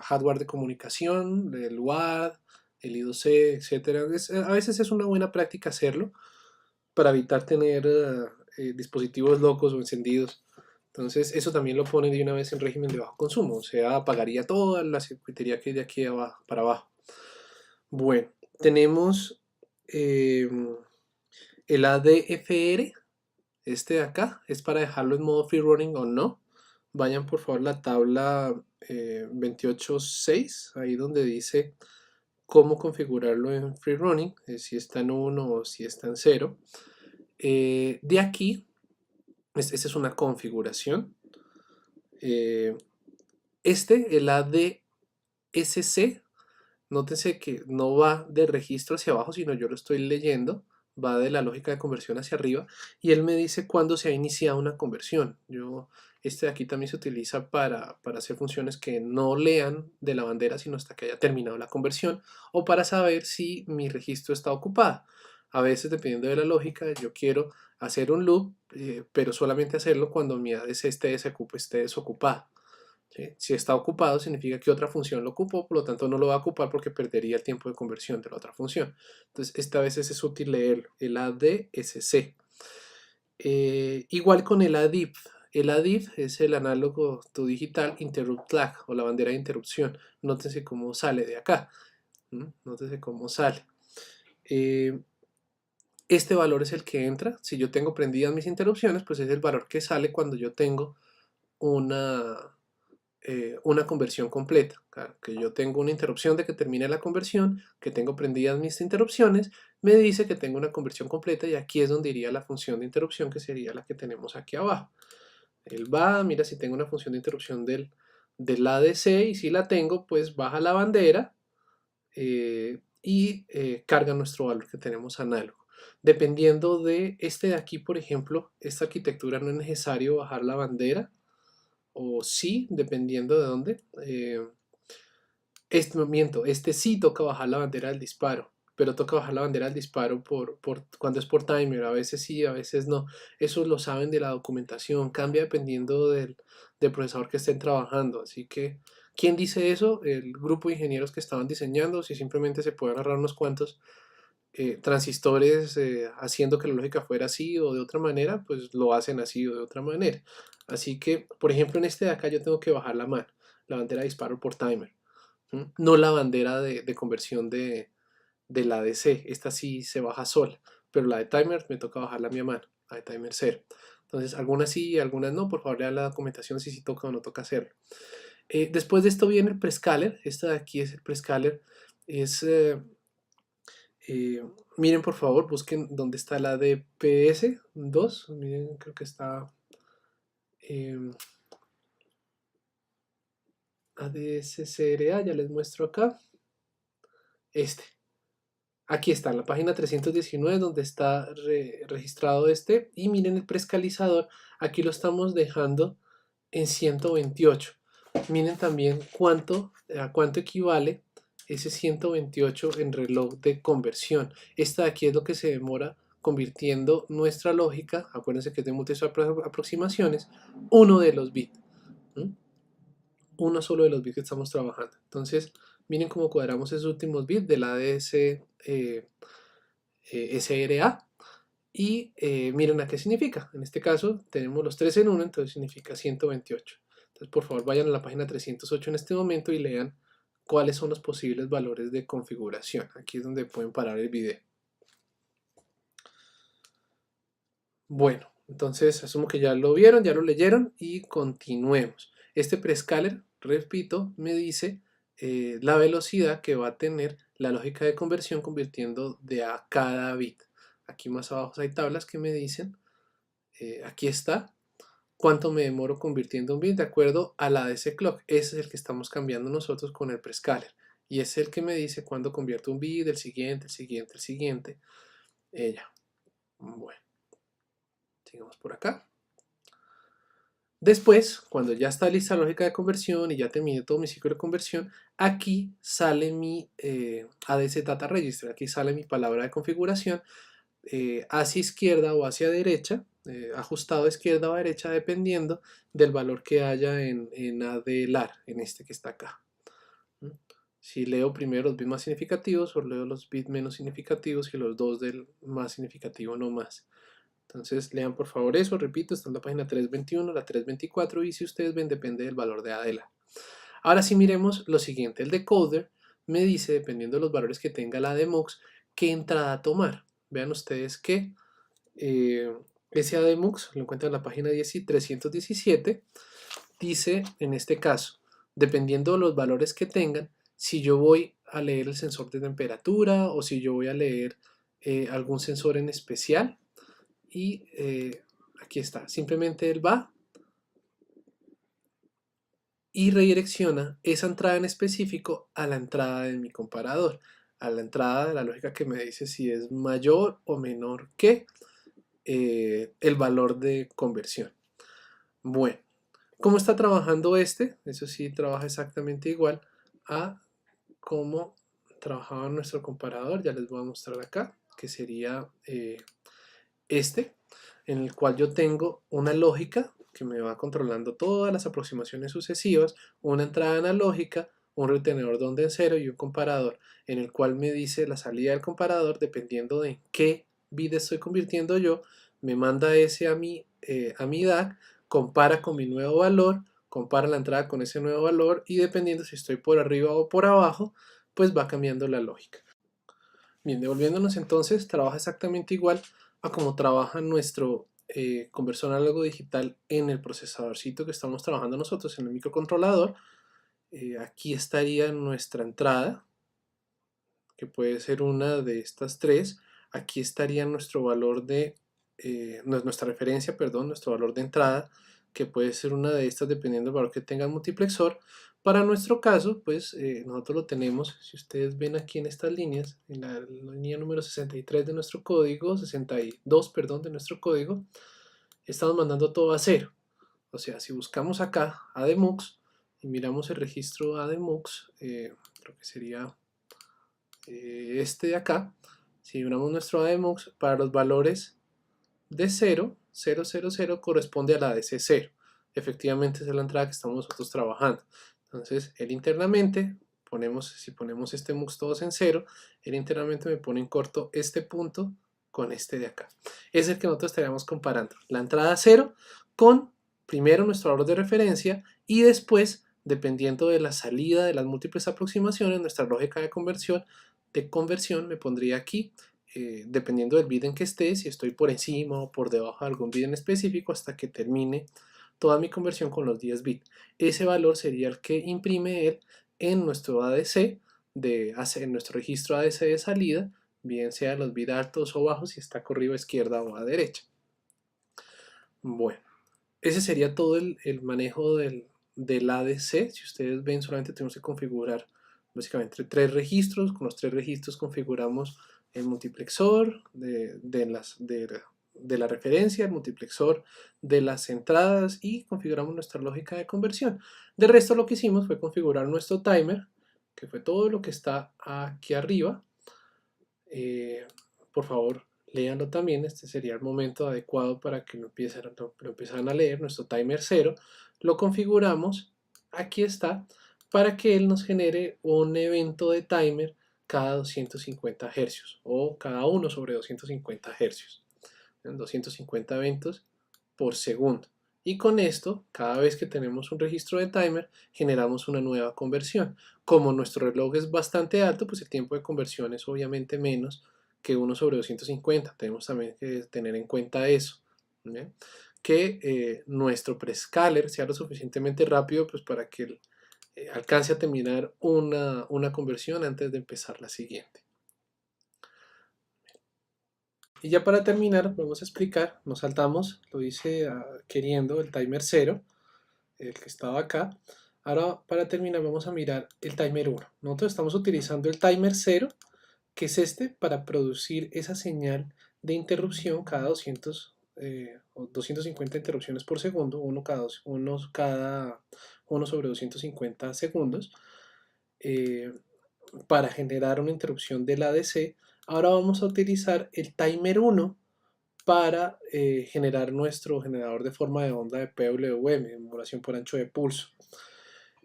hardware de comunicación, el WAD, el I2C, etcétera. A veces es una buena práctica hacerlo para evitar tener dispositivos locos o encendidos. Entonces eso también lo pone de una vez en régimen de bajo consumo, o sea, apagaría toda la circuitería que hay de aquí abajo, para abajo. Bueno, tenemos el ADFR, este de acá, es para dejarlo en modo free running o no. Vayan por favor a la tabla 28.6, ahí donde dice cómo configurarlo en free running, si está en 1 o si está en 0. De aquí, esta es una configuración. El ADSC, nótense que no va de registro hacia abajo, sino yo lo estoy leyendo, va de la lógica de conversión hacia arriba, y él me dice cuándo se ha iniciado una conversión. Este de aquí también se utiliza para hacer funciones que no lean de la bandera, sino hasta que haya terminado la conversión, o para saber si mi registro está ocupado. A veces, dependiendo de la lógica, yo quiero hacer un loop, pero solamente hacerlo cuando mi ADC esté desocupado. ¿Sí? Si está ocupado significa que otra función lo ocupó, por lo tanto no lo va a ocupar porque perdería el tiempo de conversión de la otra función. Entonces esta vez es útil leer el ADSC. Igual con el ADIF. El ADIF es el análogo to digital interrupt flag o la bandera de interrupción. Nótense cómo sale de acá. Nótense cómo sale. Este valor es el que entra. Si yo tengo prendidas mis interrupciones, pues es el valor que sale cuando yo tengo una conversión completa. Claro, que yo tengo una interrupción de que termine la conversión, que tengo prendidas mis interrupciones, me dice que tengo una conversión completa y aquí es donde iría la función de interrupción, que sería la que tenemos aquí abajo. Él va, mira si tengo una función de interrupción del ADC y si la tengo, pues baja la bandera y carga nuestro valor que tenemos análogo. Dependiendo de este de aquí, por ejemplo, esta arquitectura no es necesario bajar la bandera, o sí, dependiendo de dónde. Este sí toca bajar la bandera del disparo, pero toca bajar la bandera del disparo cuando es por timer, a veces sí, a veces no. Eso lo saben de la documentación, cambia dependiendo del procesador que estén trabajando. Así que, ¿quién dice eso? El grupo de ingenieros que estaban diseñando, si simplemente se pueden agarrar unos cuantos transistores haciendo que la lógica fuera así o de otra manera, pues lo hacen así o de otra manera. Así que, por ejemplo, en este de acá yo tengo que bajar la bandera de disparo por timer, no la bandera de conversión de la DC. Esta sí se baja sola, pero la de timer me toca bajarla a mi mano, la de timer 0. Entonces, algunas sí, algunas no. Por favor, lean la documentación si sí toca o no toca hacerlo. Después de esto viene el prescaler. Esta de aquí es el prescaler. Es miren, por favor, busquen dónde está la DPS2. Miren, creo que está ADSCRA, ya les muestro acá. Aquí está, en la página 319, donde está registrado este. Y miren el prescalizador, aquí lo estamos dejando en 128. Miren también a cuánto equivale ese 128 en reloj de conversión. Esta de aquí es lo que se demora convirtiendo nuestra lógica, acuérdense que es de múltiples aproximaciones, uno de los bits. Uno solo de los bits que estamos trabajando. Entonces, miren cómo cuadramos esos últimos bits de la ADS SRA y miren a qué significa. En este caso tenemos los 3 en 1, entonces significa 128. Entonces, por favor, vayan a la página 308 en este momento y lean cuáles son los posibles valores de configuración. Aquí es donde pueden parar el video. Bueno, entonces asumo que ya lo vieron, ya lo leyeron y continuemos. Este prescaler, repito, me dice la velocidad que va a tener la lógica de conversión convirtiendo de a cada bit. Aquí más abajo hay tablas que me dicen, aquí está, cuánto me demoro convirtiendo un bit de acuerdo a la ADC clock. Ese es el que estamos cambiando nosotros con el prescaler. Y es el que me dice cuándo convierto un bit, el siguiente, el siguiente, el siguiente. Bueno, sigamos por acá. Después, cuando ya está lista la lógica de conversión y ya terminé todo mi ciclo de conversión, aquí sale mi ADC Data Register, aquí sale mi palabra de configuración hacia izquierda o hacia derecha, ajustado a izquierda o a derecha dependiendo del valor que haya en ADLAR, en este que está acá. Si leo primero los bits más significativos o leo los bits menos significativos y los dos del más significativo no más. Entonces lean por favor eso, repito, está en la página 321, la 324 y si ustedes ven depende del valor de A de la. Ahora sí miremos lo siguiente, el decoder me dice, dependiendo de los valores que tenga la ADMUX, qué entrada tomar. Vean ustedes que ese ADMUX lo encuentran en la página 317, dice en este caso, dependiendo de los valores que tengan, si yo voy a leer el sensor de temperatura o si yo voy a leer algún sensor en especial. Y aquí está, simplemente él va y redirecciona esa entrada en específico a la entrada de mi comparador, a la entrada de la lógica que me dice si es mayor o menor que el valor de conversión. Bueno, ¿cómo está trabajando este? Eso sí, trabaja exactamente igual a cómo trabajaba nuestro comparador. Ya les voy a mostrar acá, que sería este, en el cual yo tengo una lógica que me va controlando todas las aproximaciones sucesivas, una entrada analógica, un retenedor de onda en cero y un comparador, en el cual me dice la salida del comparador dependiendo de qué bit estoy convirtiendo yo, me manda ese a mi DAC, compara con mi nuevo valor, compara la entrada con ese nuevo valor y dependiendo si estoy por arriba o por abajo, pues va cambiando la lógica. Bien, devolviéndonos entonces, trabaja exactamente igual a como trabaja nuestro conversor análogo digital en el procesadorcito que estamos trabajando nosotros, en el microcontrolador. Aquí estaría nuestra entrada, que puede ser una de estas tres. Aquí estaría nuestro valor de, nuestra referencia, perdón, nuestro valor de entrada, que puede ser una de estas dependiendo del valor que tenga el multiplexor. Para nuestro caso, pues nosotros lo tenemos, si ustedes ven aquí en estas líneas, en la línea número 63 de nuestro código, 62, perdón, de nuestro código, estamos mandando todo a 0. O sea, si buscamos acá ADMUX y miramos el registro ADMUX, creo que sería este de acá, si miramos nuestro ADMUX, para los valores de 0, 0, 0, 0 corresponde a la DC0. Efectivamente es la entrada que estamos nosotros trabajando. Entonces, él internamente, si ponemos este MUX todos en 0, él internamente me pone en corto este punto con este de acá. Es el que nosotros estaríamos comparando. La entrada 0 con primero nuestro valor de referencia y después, dependiendo de la salida de las múltiples aproximaciones, nuestra lógica de conversión me pondría aquí dependiendo del bit en que esté, si estoy por encima o por debajo de algún bit en específico hasta que termine toda mi conversión con los 10 bits. Ese valor sería el que imprime él en nuestro ADC, en nuestro registro ADC de salida, bien sea los bits altos o bajos, si está arriba, izquierda o a derecha. Bueno, ese sería todo el manejo del ADC. Si ustedes ven, solamente tenemos que configurar básicamente 3 registros. Con los 3 registros configuramos el multiplexor de la referencia, el multiplexor de las entradas y configuramos nuestra lógica de conversión. De resto lo que hicimos fue configurar nuestro timer, que fue todo lo que está aquí arriba. Por favor, léanlo también, este sería el momento adecuado para que lo empiecen a leer, nuestro timer 0, lo configuramos, aquí está, para que él nos genere un evento de timer cada 250 Hz o cada 1 sobre 250 Hz, 250 eventos por segundo. Y con esto, cada vez que tenemos un registro de timer, generamos una nueva conversión. Como nuestro reloj es bastante alto, pues el tiempo de conversión es obviamente menos que 1 sobre 250. Tenemos también que tener en cuenta eso. ¿Bien? Que nuestro prescaler sea lo suficientemente rápido pues, para que alcance a terminar una conversión antes de empezar la siguiente. Y ya para terminar, vamos a explicar, nos saltamos, lo hice queriendo el timer 0, el que estaba acá. Ahora para terminar vamos a mirar el timer 1. Nosotros estamos utilizando el timer 0, que es este, para producir esa señal de interrupción cada 250 interrupciones por segundo, uno sobre 250 segundos, para generar una interrupción del ADC. Ahora vamos a utilizar el timer 1 para generar nuestro generador de forma de onda de PWM, modulación por ancho de pulso.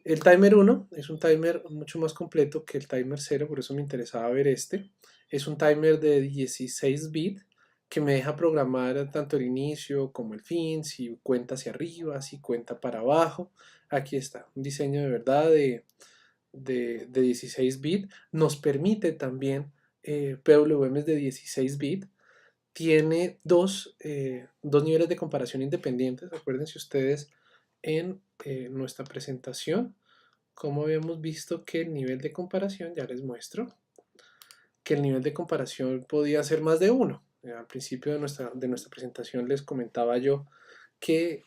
El timer 1 es un timer mucho más completo que el timer 0, por eso me interesaba ver este. Es un timer de 16 bits que me deja programar tanto el inicio como el fin, si cuenta hacia arriba, si cuenta para abajo. Aquí está, un diseño de verdad de 16 bits. Nos permite también PWMs de 16 bits. Tiene dos niveles de comparación independientes. Acuérdense ustedes en nuestra presentación como habíamos visto que el nivel de comparación, ya les muestro, que el nivel de comparación podía ser más de uno. Al principio de nuestra presentación les comentaba yo que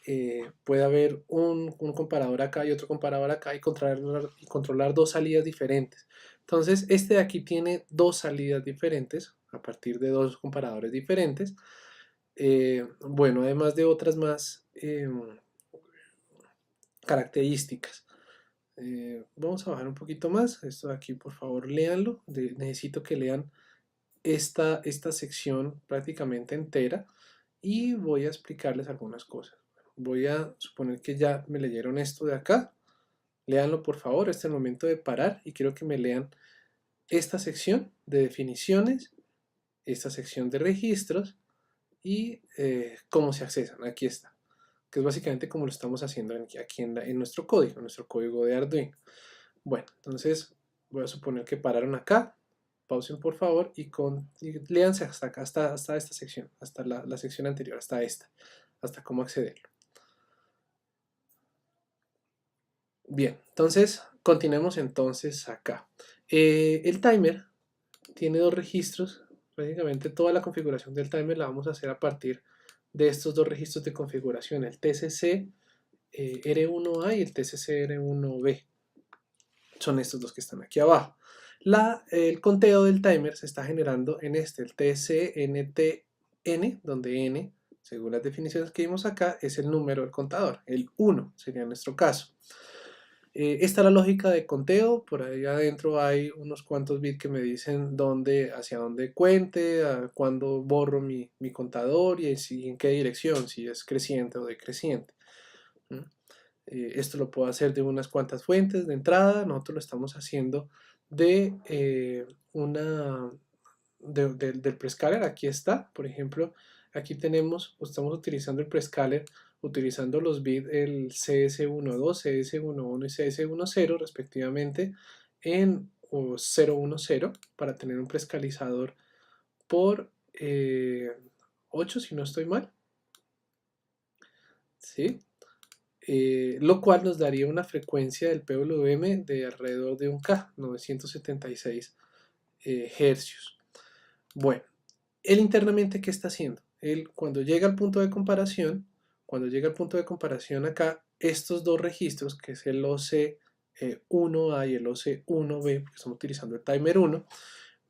puede haber un comparador acá y otro comparador acá y controlar dos salidas diferentes. Entonces, este de aquí tiene dos salidas diferentes a partir de dos comparadores diferentes. Bueno, además de otras más características. Vamos a bajar un poquito más. Esto de aquí, por favor, léanlo. Necesito que lean esta sección prácticamente entera y voy a explicarles algunas cosas. Voy a suponer que ya me leyeron esto de acá. Léanlo, por favor. Este es el momento de parar y quiero que me lean esta sección de definiciones, esta sección de registros y cómo se accesan. Aquí está, que es básicamente como lo estamos haciendo aquí en nuestro código de Arduino. Bueno, entonces voy a suponer que pararon acá. Pausen por favor y léanse hasta acá, hasta esta sección, hasta la sección anterior, hasta esta, hasta cómo accederlo. Bien, entonces continuemos entonces acá. El timer tiene dos registros. Prácticamente toda la configuración del timer la vamos a hacer a partir de estos dos registros de configuración, el TCC R1A y el TCC R1B. Son estos dos que están aquí abajo. El conteo del timer se está generando en el TCNTN, donde N, según las definiciones que vimos acá, es el número del contador. El 1 sería nuestro caso. Esta es la lógica de conteo. Por ahí adentro hay unos cuantos bits que me dicen hacia dónde cuente, cuándo borro mi contador y en qué dirección, si es creciente o decreciente. Esto lo puedo hacer de unas cuantas fuentes de entrada. Nosotros lo estamos haciendo del prescaler. Aquí está, por ejemplo, aquí estamos utilizando el prescaler utilizando los bits el CS12, CS11 y CS10 respectivamente en 010 para tener un prescalizador por 8 si no estoy mal. ¿Sí? Lo cual nos daría una frecuencia del PWM de alrededor de 1K, 976 hercios. Bueno, él internamente, ¿qué está haciendo? Él cuando llega al punto de comparación, acá, estos dos registros, que es el OC1A y el OC1B, porque estamos utilizando el timer 1,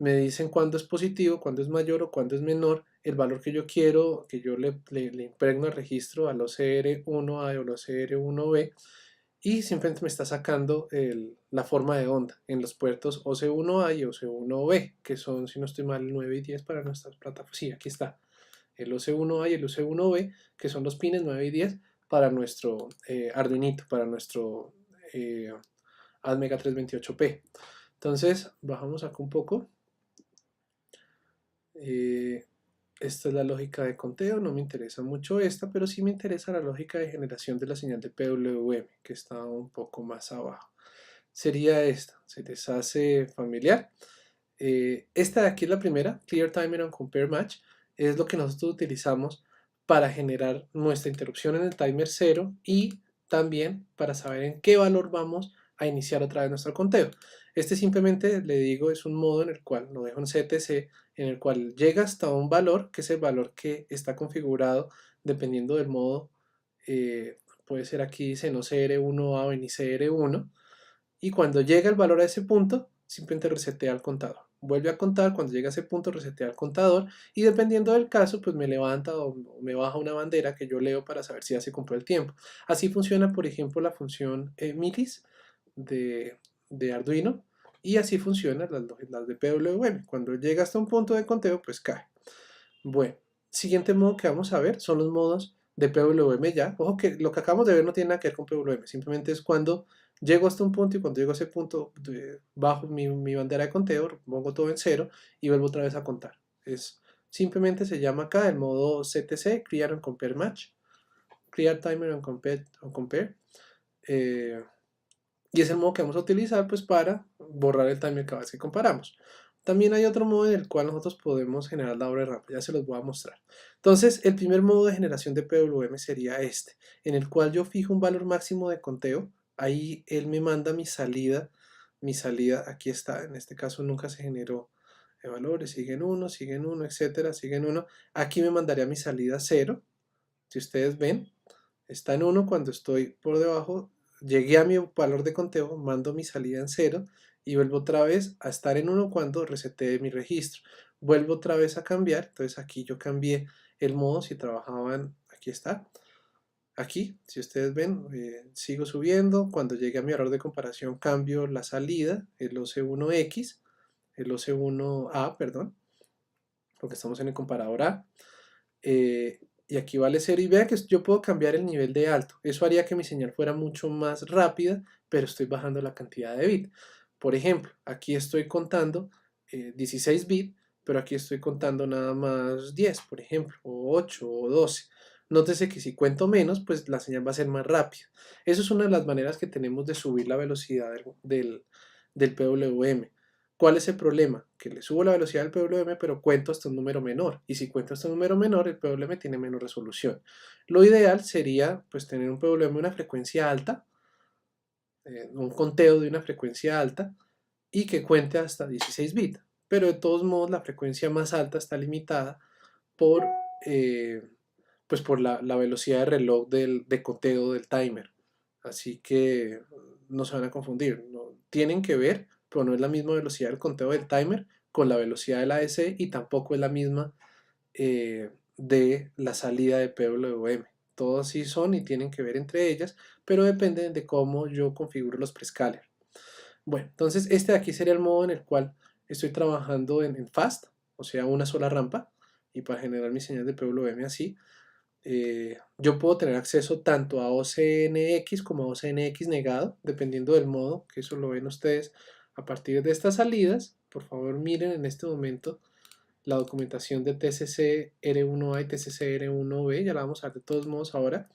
me dicen cuándo es positivo, cuándo es mayor o cuándo es menor el valor que yo quiero, que yo le impregno al registro al OCR1A o al OCR1B, y simplemente me está sacando la forma de onda en los puertos OC1A y OC1B, que son, si no estoy mal, 9 y 10 para nuestras plataformas. Sí, aquí está, el OC1A y el OC1B, que son los pines 9 y 10 para nuestro Arduinito, para nuestro Atmega 328P. Entonces, bajamos acá un poco. Esta es la lógica de conteo, no me interesa mucho esta, pero sí me interesa la lógica de generación de la señal de PWM, que está un poco más abajo. Sería esta, se les hace familiar. Esta de aquí es la primera, Clear Timer and Compare Match, es lo que nosotros utilizamos para generar nuestra interrupción en el timer 0 y también para saber en qué valor vamos a iniciar otra vez nuestro conteo. Este simplemente, le digo, es un modo en el cual lo dejo en CTC, en el cual llega hasta un valor, que es el valor que está configurado dependiendo del modo. Puede ser aquí dice no CR1A o ni CR1, y cuando llega el valor a ese punto, simplemente resetea el contador. Vuelve a contar, cuando llega a ese punto resetea el contador y dependiendo del caso, pues me levanta o me baja una bandera que yo leo para saber si ya se cumplió el tiempo. Así funciona, por ejemplo, la función milis de Arduino, y así funcionan las de PWM. Cuando llega hasta un punto de conteo, pues cae. Bueno, siguiente modo que vamos a ver son los modos de PWM ya. Ojo que lo que acabamos de ver no tiene nada que ver con PWM, simplemente es cuando llego hasta un punto y cuando llego a ese punto bajo mi bandera de conteo, pongo todo en cero y vuelvo otra vez a contar. Simplemente se llama acá el modo CTC, Clear and Compare Match, Clear Timer and Compare. Y es el modo que vamos a utilizar pues para borrar el timer cada vez que comparamos. También hay otro modo en el cual nosotros podemos generar la doble rampa, ya se los voy a mostrar. Entonces, el primer modo de generación de PWM sería este, en el cual yo fijo un valor máximo de conteo, ahí él me manda mi salida aquí está, en este caso nunca se generó valores, siguen 1, etcétera, siguen 1. Aquí me mandaría mi salida 0, si ustedes ven, está en 1 cuando estoy por debajo, llegué a mi valor de conteo, mando mi salida en 0 y vuelvo otra vez a estar en 1 cuando resetee mi registro. Vuelvo otra vez a cambiar, entonces aquí yo cambié el modo, si trabajaban, aquí está. Aquí, si ustedes ven, sigo subiendo, cuando llegue a mi valor de comparación cambio la salida, el OC1X, el OC1A, perdón, porque estamos en el comparador A. Y aquí vale 0 y vean que yo puedo cambiar el nivel de alto. Eso haría que mi señal fuera mucho más rápida, pero estoy bajando la cantidad de bits. Por ejemplo, aquí estoy contando 16 bits, pero aquí estoy contando nada más 10, por ejemplo, o 8 o 12. Nótese que si cuento menos, pues la señal va a ser más rápida. Eso es una de las maneras que tenemos de subir la velocidad del PWM. ¿Cuál es el problema? Que le subo la velocidad del PWM, pero cuento hasta un número menor. Y si cuento hasta un número menor, el PWM tiene menos resolución. Lo ideal sería pues tener un PWM de una frecuencia alta, un conteo de una frecuencia alta, y que cuente hasta 16 bits. Pero de todos modos, la frecuencia más alta está limitada por, pues por la velocidad de reloj de conteo del timer. Así que no se van a confundir. No, tienen que ver, pero no es la misma velocidad del conteo del timer con la velocidad del AEC y tampoco es la misma de la salida de PWM. Todos sí son y tienen que ver entre ellas, pero dependen de cómo yo configuro los prescaler. Bueno, entonces este de aquí sería el modo en el cual estoy trabajando en fast, o sea, una sola rampa, y para generar mi señal de PWM así. Yo puedo tener acceso tanto a OCNX como a OCNX negado, dependiendo del modo, que eso lo ven ustedes a partir de estas salidas. Por favor, miren en este momento la documentación de TCC R1A y TCC R1B, ya la vamos a ver de todos modos ahora.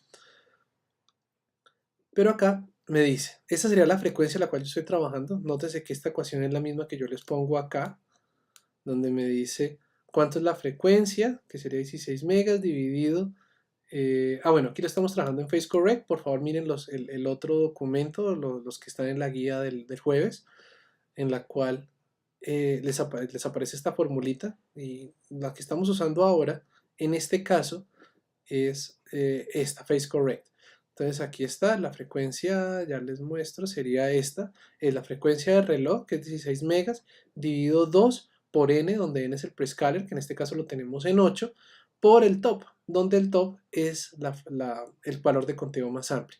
Pero acá me dice, esta sería la frecuencia a la cual yo estoy trabajando. Nótese que esta ecuación es la misma que yo les pongo acá, donde me dice cuánto es la frecuencia, que sería 16 megas dividido. Bueno, aquí lo estamos trabajando en Phase Correct. Por favor, miren el otro documento, los que están en la guía del jueves, en la cual les aparece esta formulita. Y la que estamos usando ahora, en este caso, es esta Phase Correct. Entonces aquí está la frecuencia, ya les muestro, sería esta. La frecuencia de reloj, que es 16 megas, dividido 2 por n, donde n es el prescaler, que en este caso lo tenemos en 8, por el top, donde el top es el valor de conteo más amplio.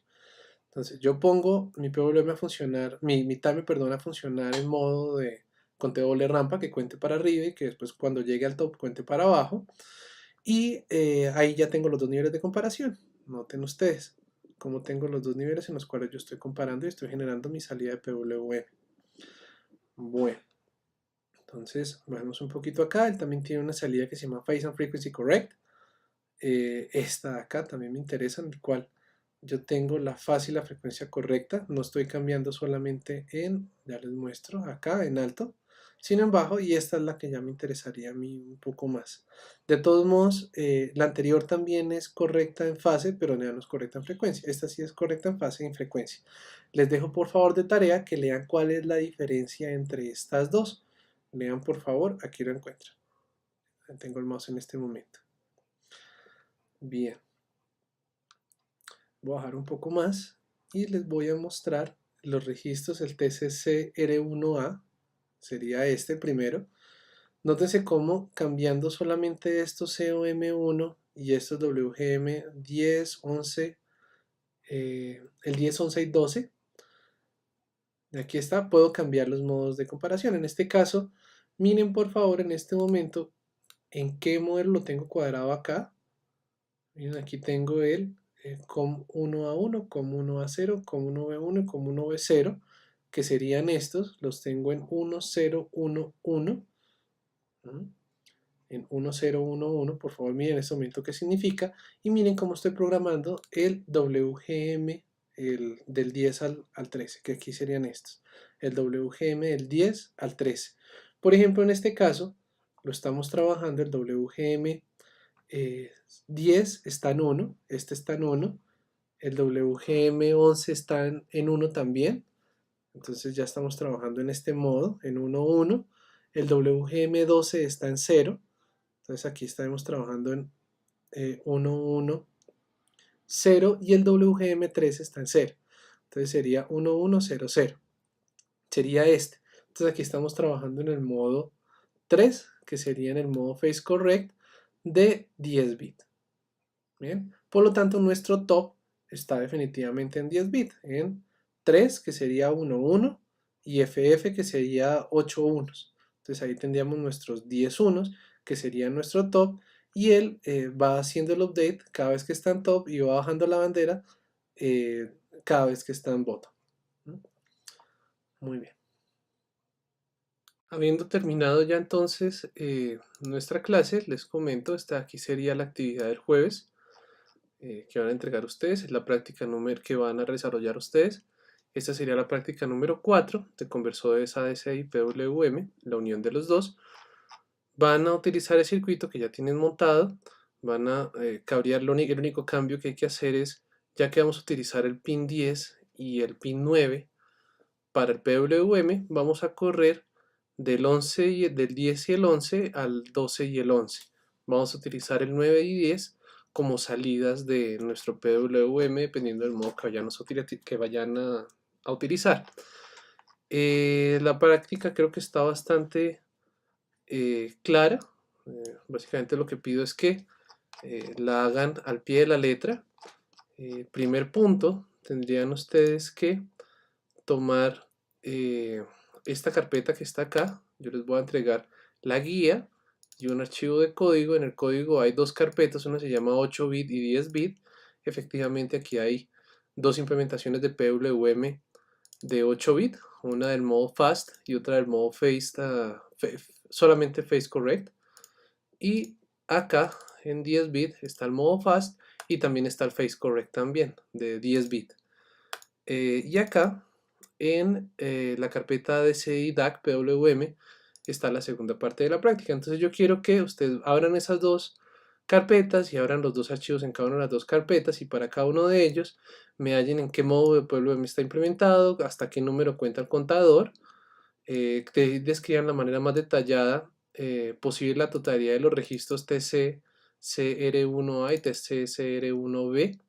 Entonces yo pongo mi PWM a funcionar, mi timer, perdón, a funcionar en modo de conteo doble rampa, que cuente para arriba y que después cuando llegue al top cuente para abajo. Y ahí ya tengo los dos niveles de comparación. Noten ustedes cómo tengo los dos niveles en los cuales yo estoy comparando y estoy generando mi salida de PWM. Bueno, entonces bajemos un poquito acá. Él también tiene una salida que se llama Phase and Frequency Correct. Esta de acá también me interesa, en el cual yo tengo la fase y la frecuencia correcta. No estoy cambiando solamente ya les muestro, acá en alto, sino en bajo, y esta es la que ya me interesaría a mí un poco más. De todos modos, la anterior también es correcta en fase, pero ya no es correcta en frecuencia. Esta sí es correcta en fase y en frecuencia. Les dejo por favor de tarea que lean cuál es la diferencia entre estas dos. Lean por favor, aquí lo encuentran. Tengo el mouse en este momento. Bien. Voy a bajar un poco más y les voy a mostrar los registros. El TCC R1A sería este primero. Nótense cómo cambiando solamente estos COM1 y estos WGM 10, 11, el 10, 11 y 12. Aquí está, puedo cambiar los modos de comparación. En este caso, miren por favor en este momento en qué modelo lo tengo cuadrado acá. Miren, aquí tengo el COM1A1, COM1A0, COM1B1 y COM1B0, que serían estos. Los tengo en 1, 0, 1, 1. En 1011, por favor miren en este momento qué significa y miren cómo estoy programando el WGM del 10 al 13, que aquí serían estos, el WGM del 10 al 13. Por ejemplo, en este caso lo estamos trabajando, el WGM 10 está en 1, este está en 1, el WGM 11 está en 1 también, entonces ya estamos trabajando en este modo, en 1, 1, el WGM 12 está en 0, entonces aquí estaremos trabajando en 1, 1, 0 y el WGM3 está en 0. Entonces sería 1, 1, 0, 0. Sería este. Entonces aquí estamos trabajando en el modo 3, que sería en el modo Phase Correct de 10 bits. Bien. Por lo tanto, nuestro top está definitivamente en 10 bits. En 3, que sería 1, 1, y FF, que sería 8 unos. Entonces ahí tendríamos nuestros 10 unos, que sería nuestro top, y él va haciendo el update cada vez que está en top y va bajando la bandera cada vez que está en bottom. Muy bien. Habiendo terminado ya entonces nuestra clase, les comento, esta aquí sería la actividad del jueves que van a entregar ustedes, es la práctica número que van a desarrollar ustedes. Esta sería la práctica número 4 de conversores ADC y PWM, la unión de los dos. Van a utilizar el circuito que ya tienen montado, van a cabrear, el único cambio que hay que hacer es, ya que vamos a utilizar el pin 10 y el pin 9 para el PWM, vamos a correr del 11 y del 10 y el 11 al 12 y el 11. Vamos a utilizar el 9 y 10 como salidas de nuestro PWM dependiendo del modo que vayan a utilizar. La práctica creo que está bastante clara. Básicamente lo que pido es que la hagan al pie de la letra. Primer punto, tendrían ustedes que tomar esta carpeta que está acá. Yo les voy a entregar la guía y un archivo de código. En el código hay dos carpetas, una se llama 8 bit y 10 bit. Efectivamente aquí hay dos implementaciones de PWM de 8 bit, una del modo fast y otra del modo solamente phase correct. Y acá en 10 bit está el modo fast y también está el phase correct también de 10 bit. Y acá en la carpeta DCI DAC PWM está la segunda parte de la práctica. Entonces yo quiero que ustedes abran esas dos carpetas y abran los dos archivos en cada una de las dos carpetas y para cada uno de ellos me hallen en qué modo de PWM está implementado, hasta qué número cuenta el contador, que describan la manera más detallada posible la totalidad de los registros TC CR1A y TC CR1B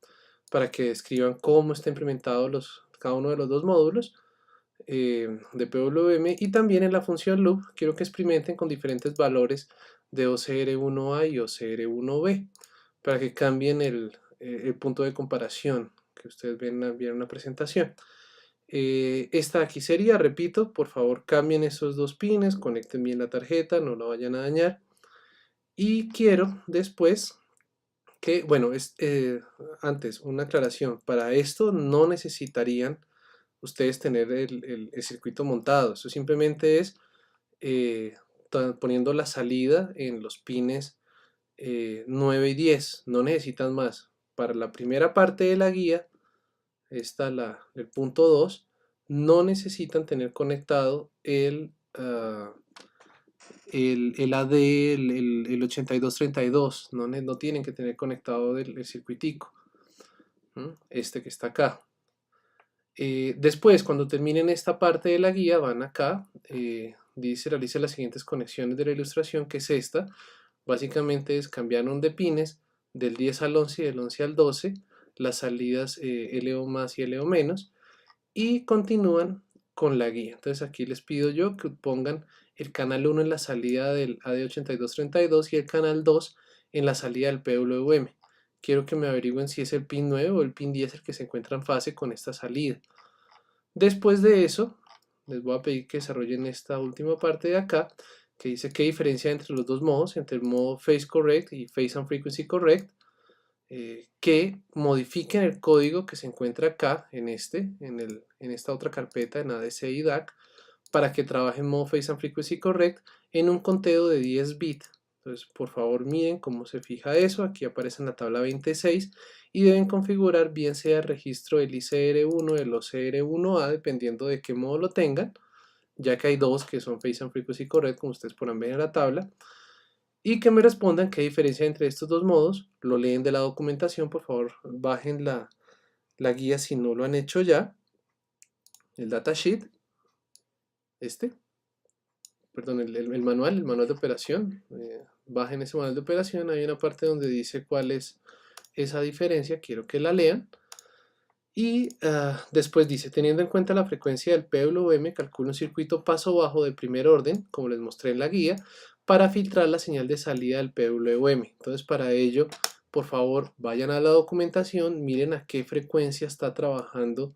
para que describan cómo está implementado cada uno de los dos módulos de PWM, y también en la función loop quiero que experimenten con diferentes valores de OCR1A y OCR1B para que cambien el punto de comparación que ustedes ven en la presentación. Esta aquí sería, repito, por favor cambien esos dos pines, conecten bien la tarjeta, no la vayan a dañar. Y quiero después que, bueno, antes una aclaración, para esto no necesitarían ustedes tener el circuito montado, eso simplemente es poniendo la salida en los pines 9 y 10, no necesitan más. Para la primera parte de la guía, el punto 2, no necesitan tener conectado el AD, el 8232, no tienen que tener conectado el circuitico, este que está acá. Después, cuando terminen esta parte de la guía, van acá, dice realice las siguientes conexiones de la ilustración, que es esta. Básicamente es cambiaron de pines del 10 al 11 y del 11 al 12, las salidas LO más y LO menos, y continúan con la guía. Entonces aquí les pido yo que pongan el canal 1 en la salida del AD8232 y el canal 2 en la salida del PWM. Quiero que me averigüen si es el pin 9 o el pin 10 el que se encuentra en fase con esta salida. Después de eso, les voy a pedir que desarrollen esta última parte de acá, que dice qué diferencia entre los dos modos, entre el modo Phase Correct y Phase and Frequency Correct. que modifiquen el código que se encuentra acá en esta otra carpeta en ADC y DAC para que trabaje en modo Phase and Frequency Correct en un conteo de 10 bits. Entonces, por favor, miren cómo se fija eso. Aquí aparece en la tabla 26 y deben configurar bien sea el registro del ICR1 o el OCR1A, dependiendo de qué modo lo tengan, ya que hay dos que son Phase and Frequency Correct, como ustedes podrán ver en la tabla, y que me respondan qué diferencia entre estos dos modos. Lo leen de la documentación, por favor, bajen la guía si no lo han hecho ya, el datasheet, perdón, el manual de operación. Bajen ese manual de operación, hay una parte donde dice cuál es esa diferencia, quiero que la lean. Y después dice, teniendo en cuenta la frecuencia del PWM, calcula un circuito paso bajo de primer orden, como les mostré en la guía, para filtrar la señal de salida del PWM. Entonces, para ello, por favor, vayan a la documentación, miren a qué frecuencia está trabajando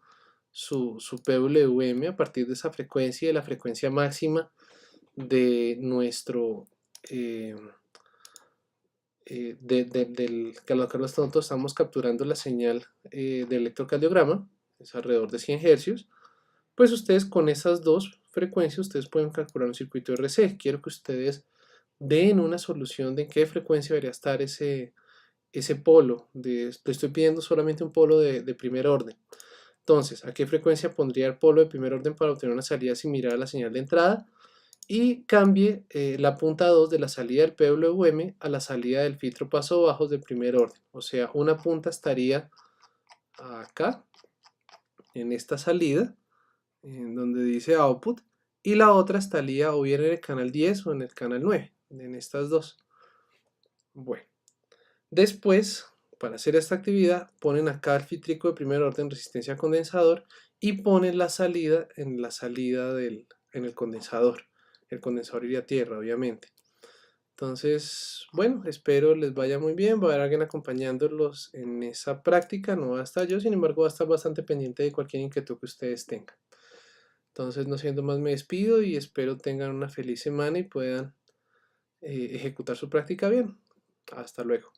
su PWM a partir de esa frecuencia y de la frecuencia máxima de nuestro... que nosotros estamos capturando la señal de electrocardiograma, es alrededor de 100 Hz, pues ustedes con esas dos frecuencias ustedes pueden calcular un circuito RC. Quiero que ustedes den una solución de en qué frecuencia debería estar ese polo. Le estoy pidiendo solamente un polo de primer orden. Entonces, ¿a qué frecuencia pondría el polo de primer orden para obtener una salida similar a la señal de entrada? Y cambie la punta 2 de la salida del PWM a la salida del filtro paso bajos de primer orden. O sea, una punta estaría acá, en esta salida, en donde dice output, y la otra estaría o bien en el canal 10 o en el canal 9, en estas dos. Bueno, después, para hacer esta actividad, ponen acá el filtrico de primer orden resistencia a condensador y ponen la salida en en el condensador. El condensador iría a tierra, obviamente. Entonces, bueno, espero les vaya muy bien. Va a haber alguien acompañándolos en esa práctica. No va a estar yo, sin embargo, va a estar bastante pendiente de cualquier inquietud que ustedes tengan. Entonces, no siendo más, me despido y espero tengan una feliz semana y puedan ejecutar su práctica bien. Hasta luego.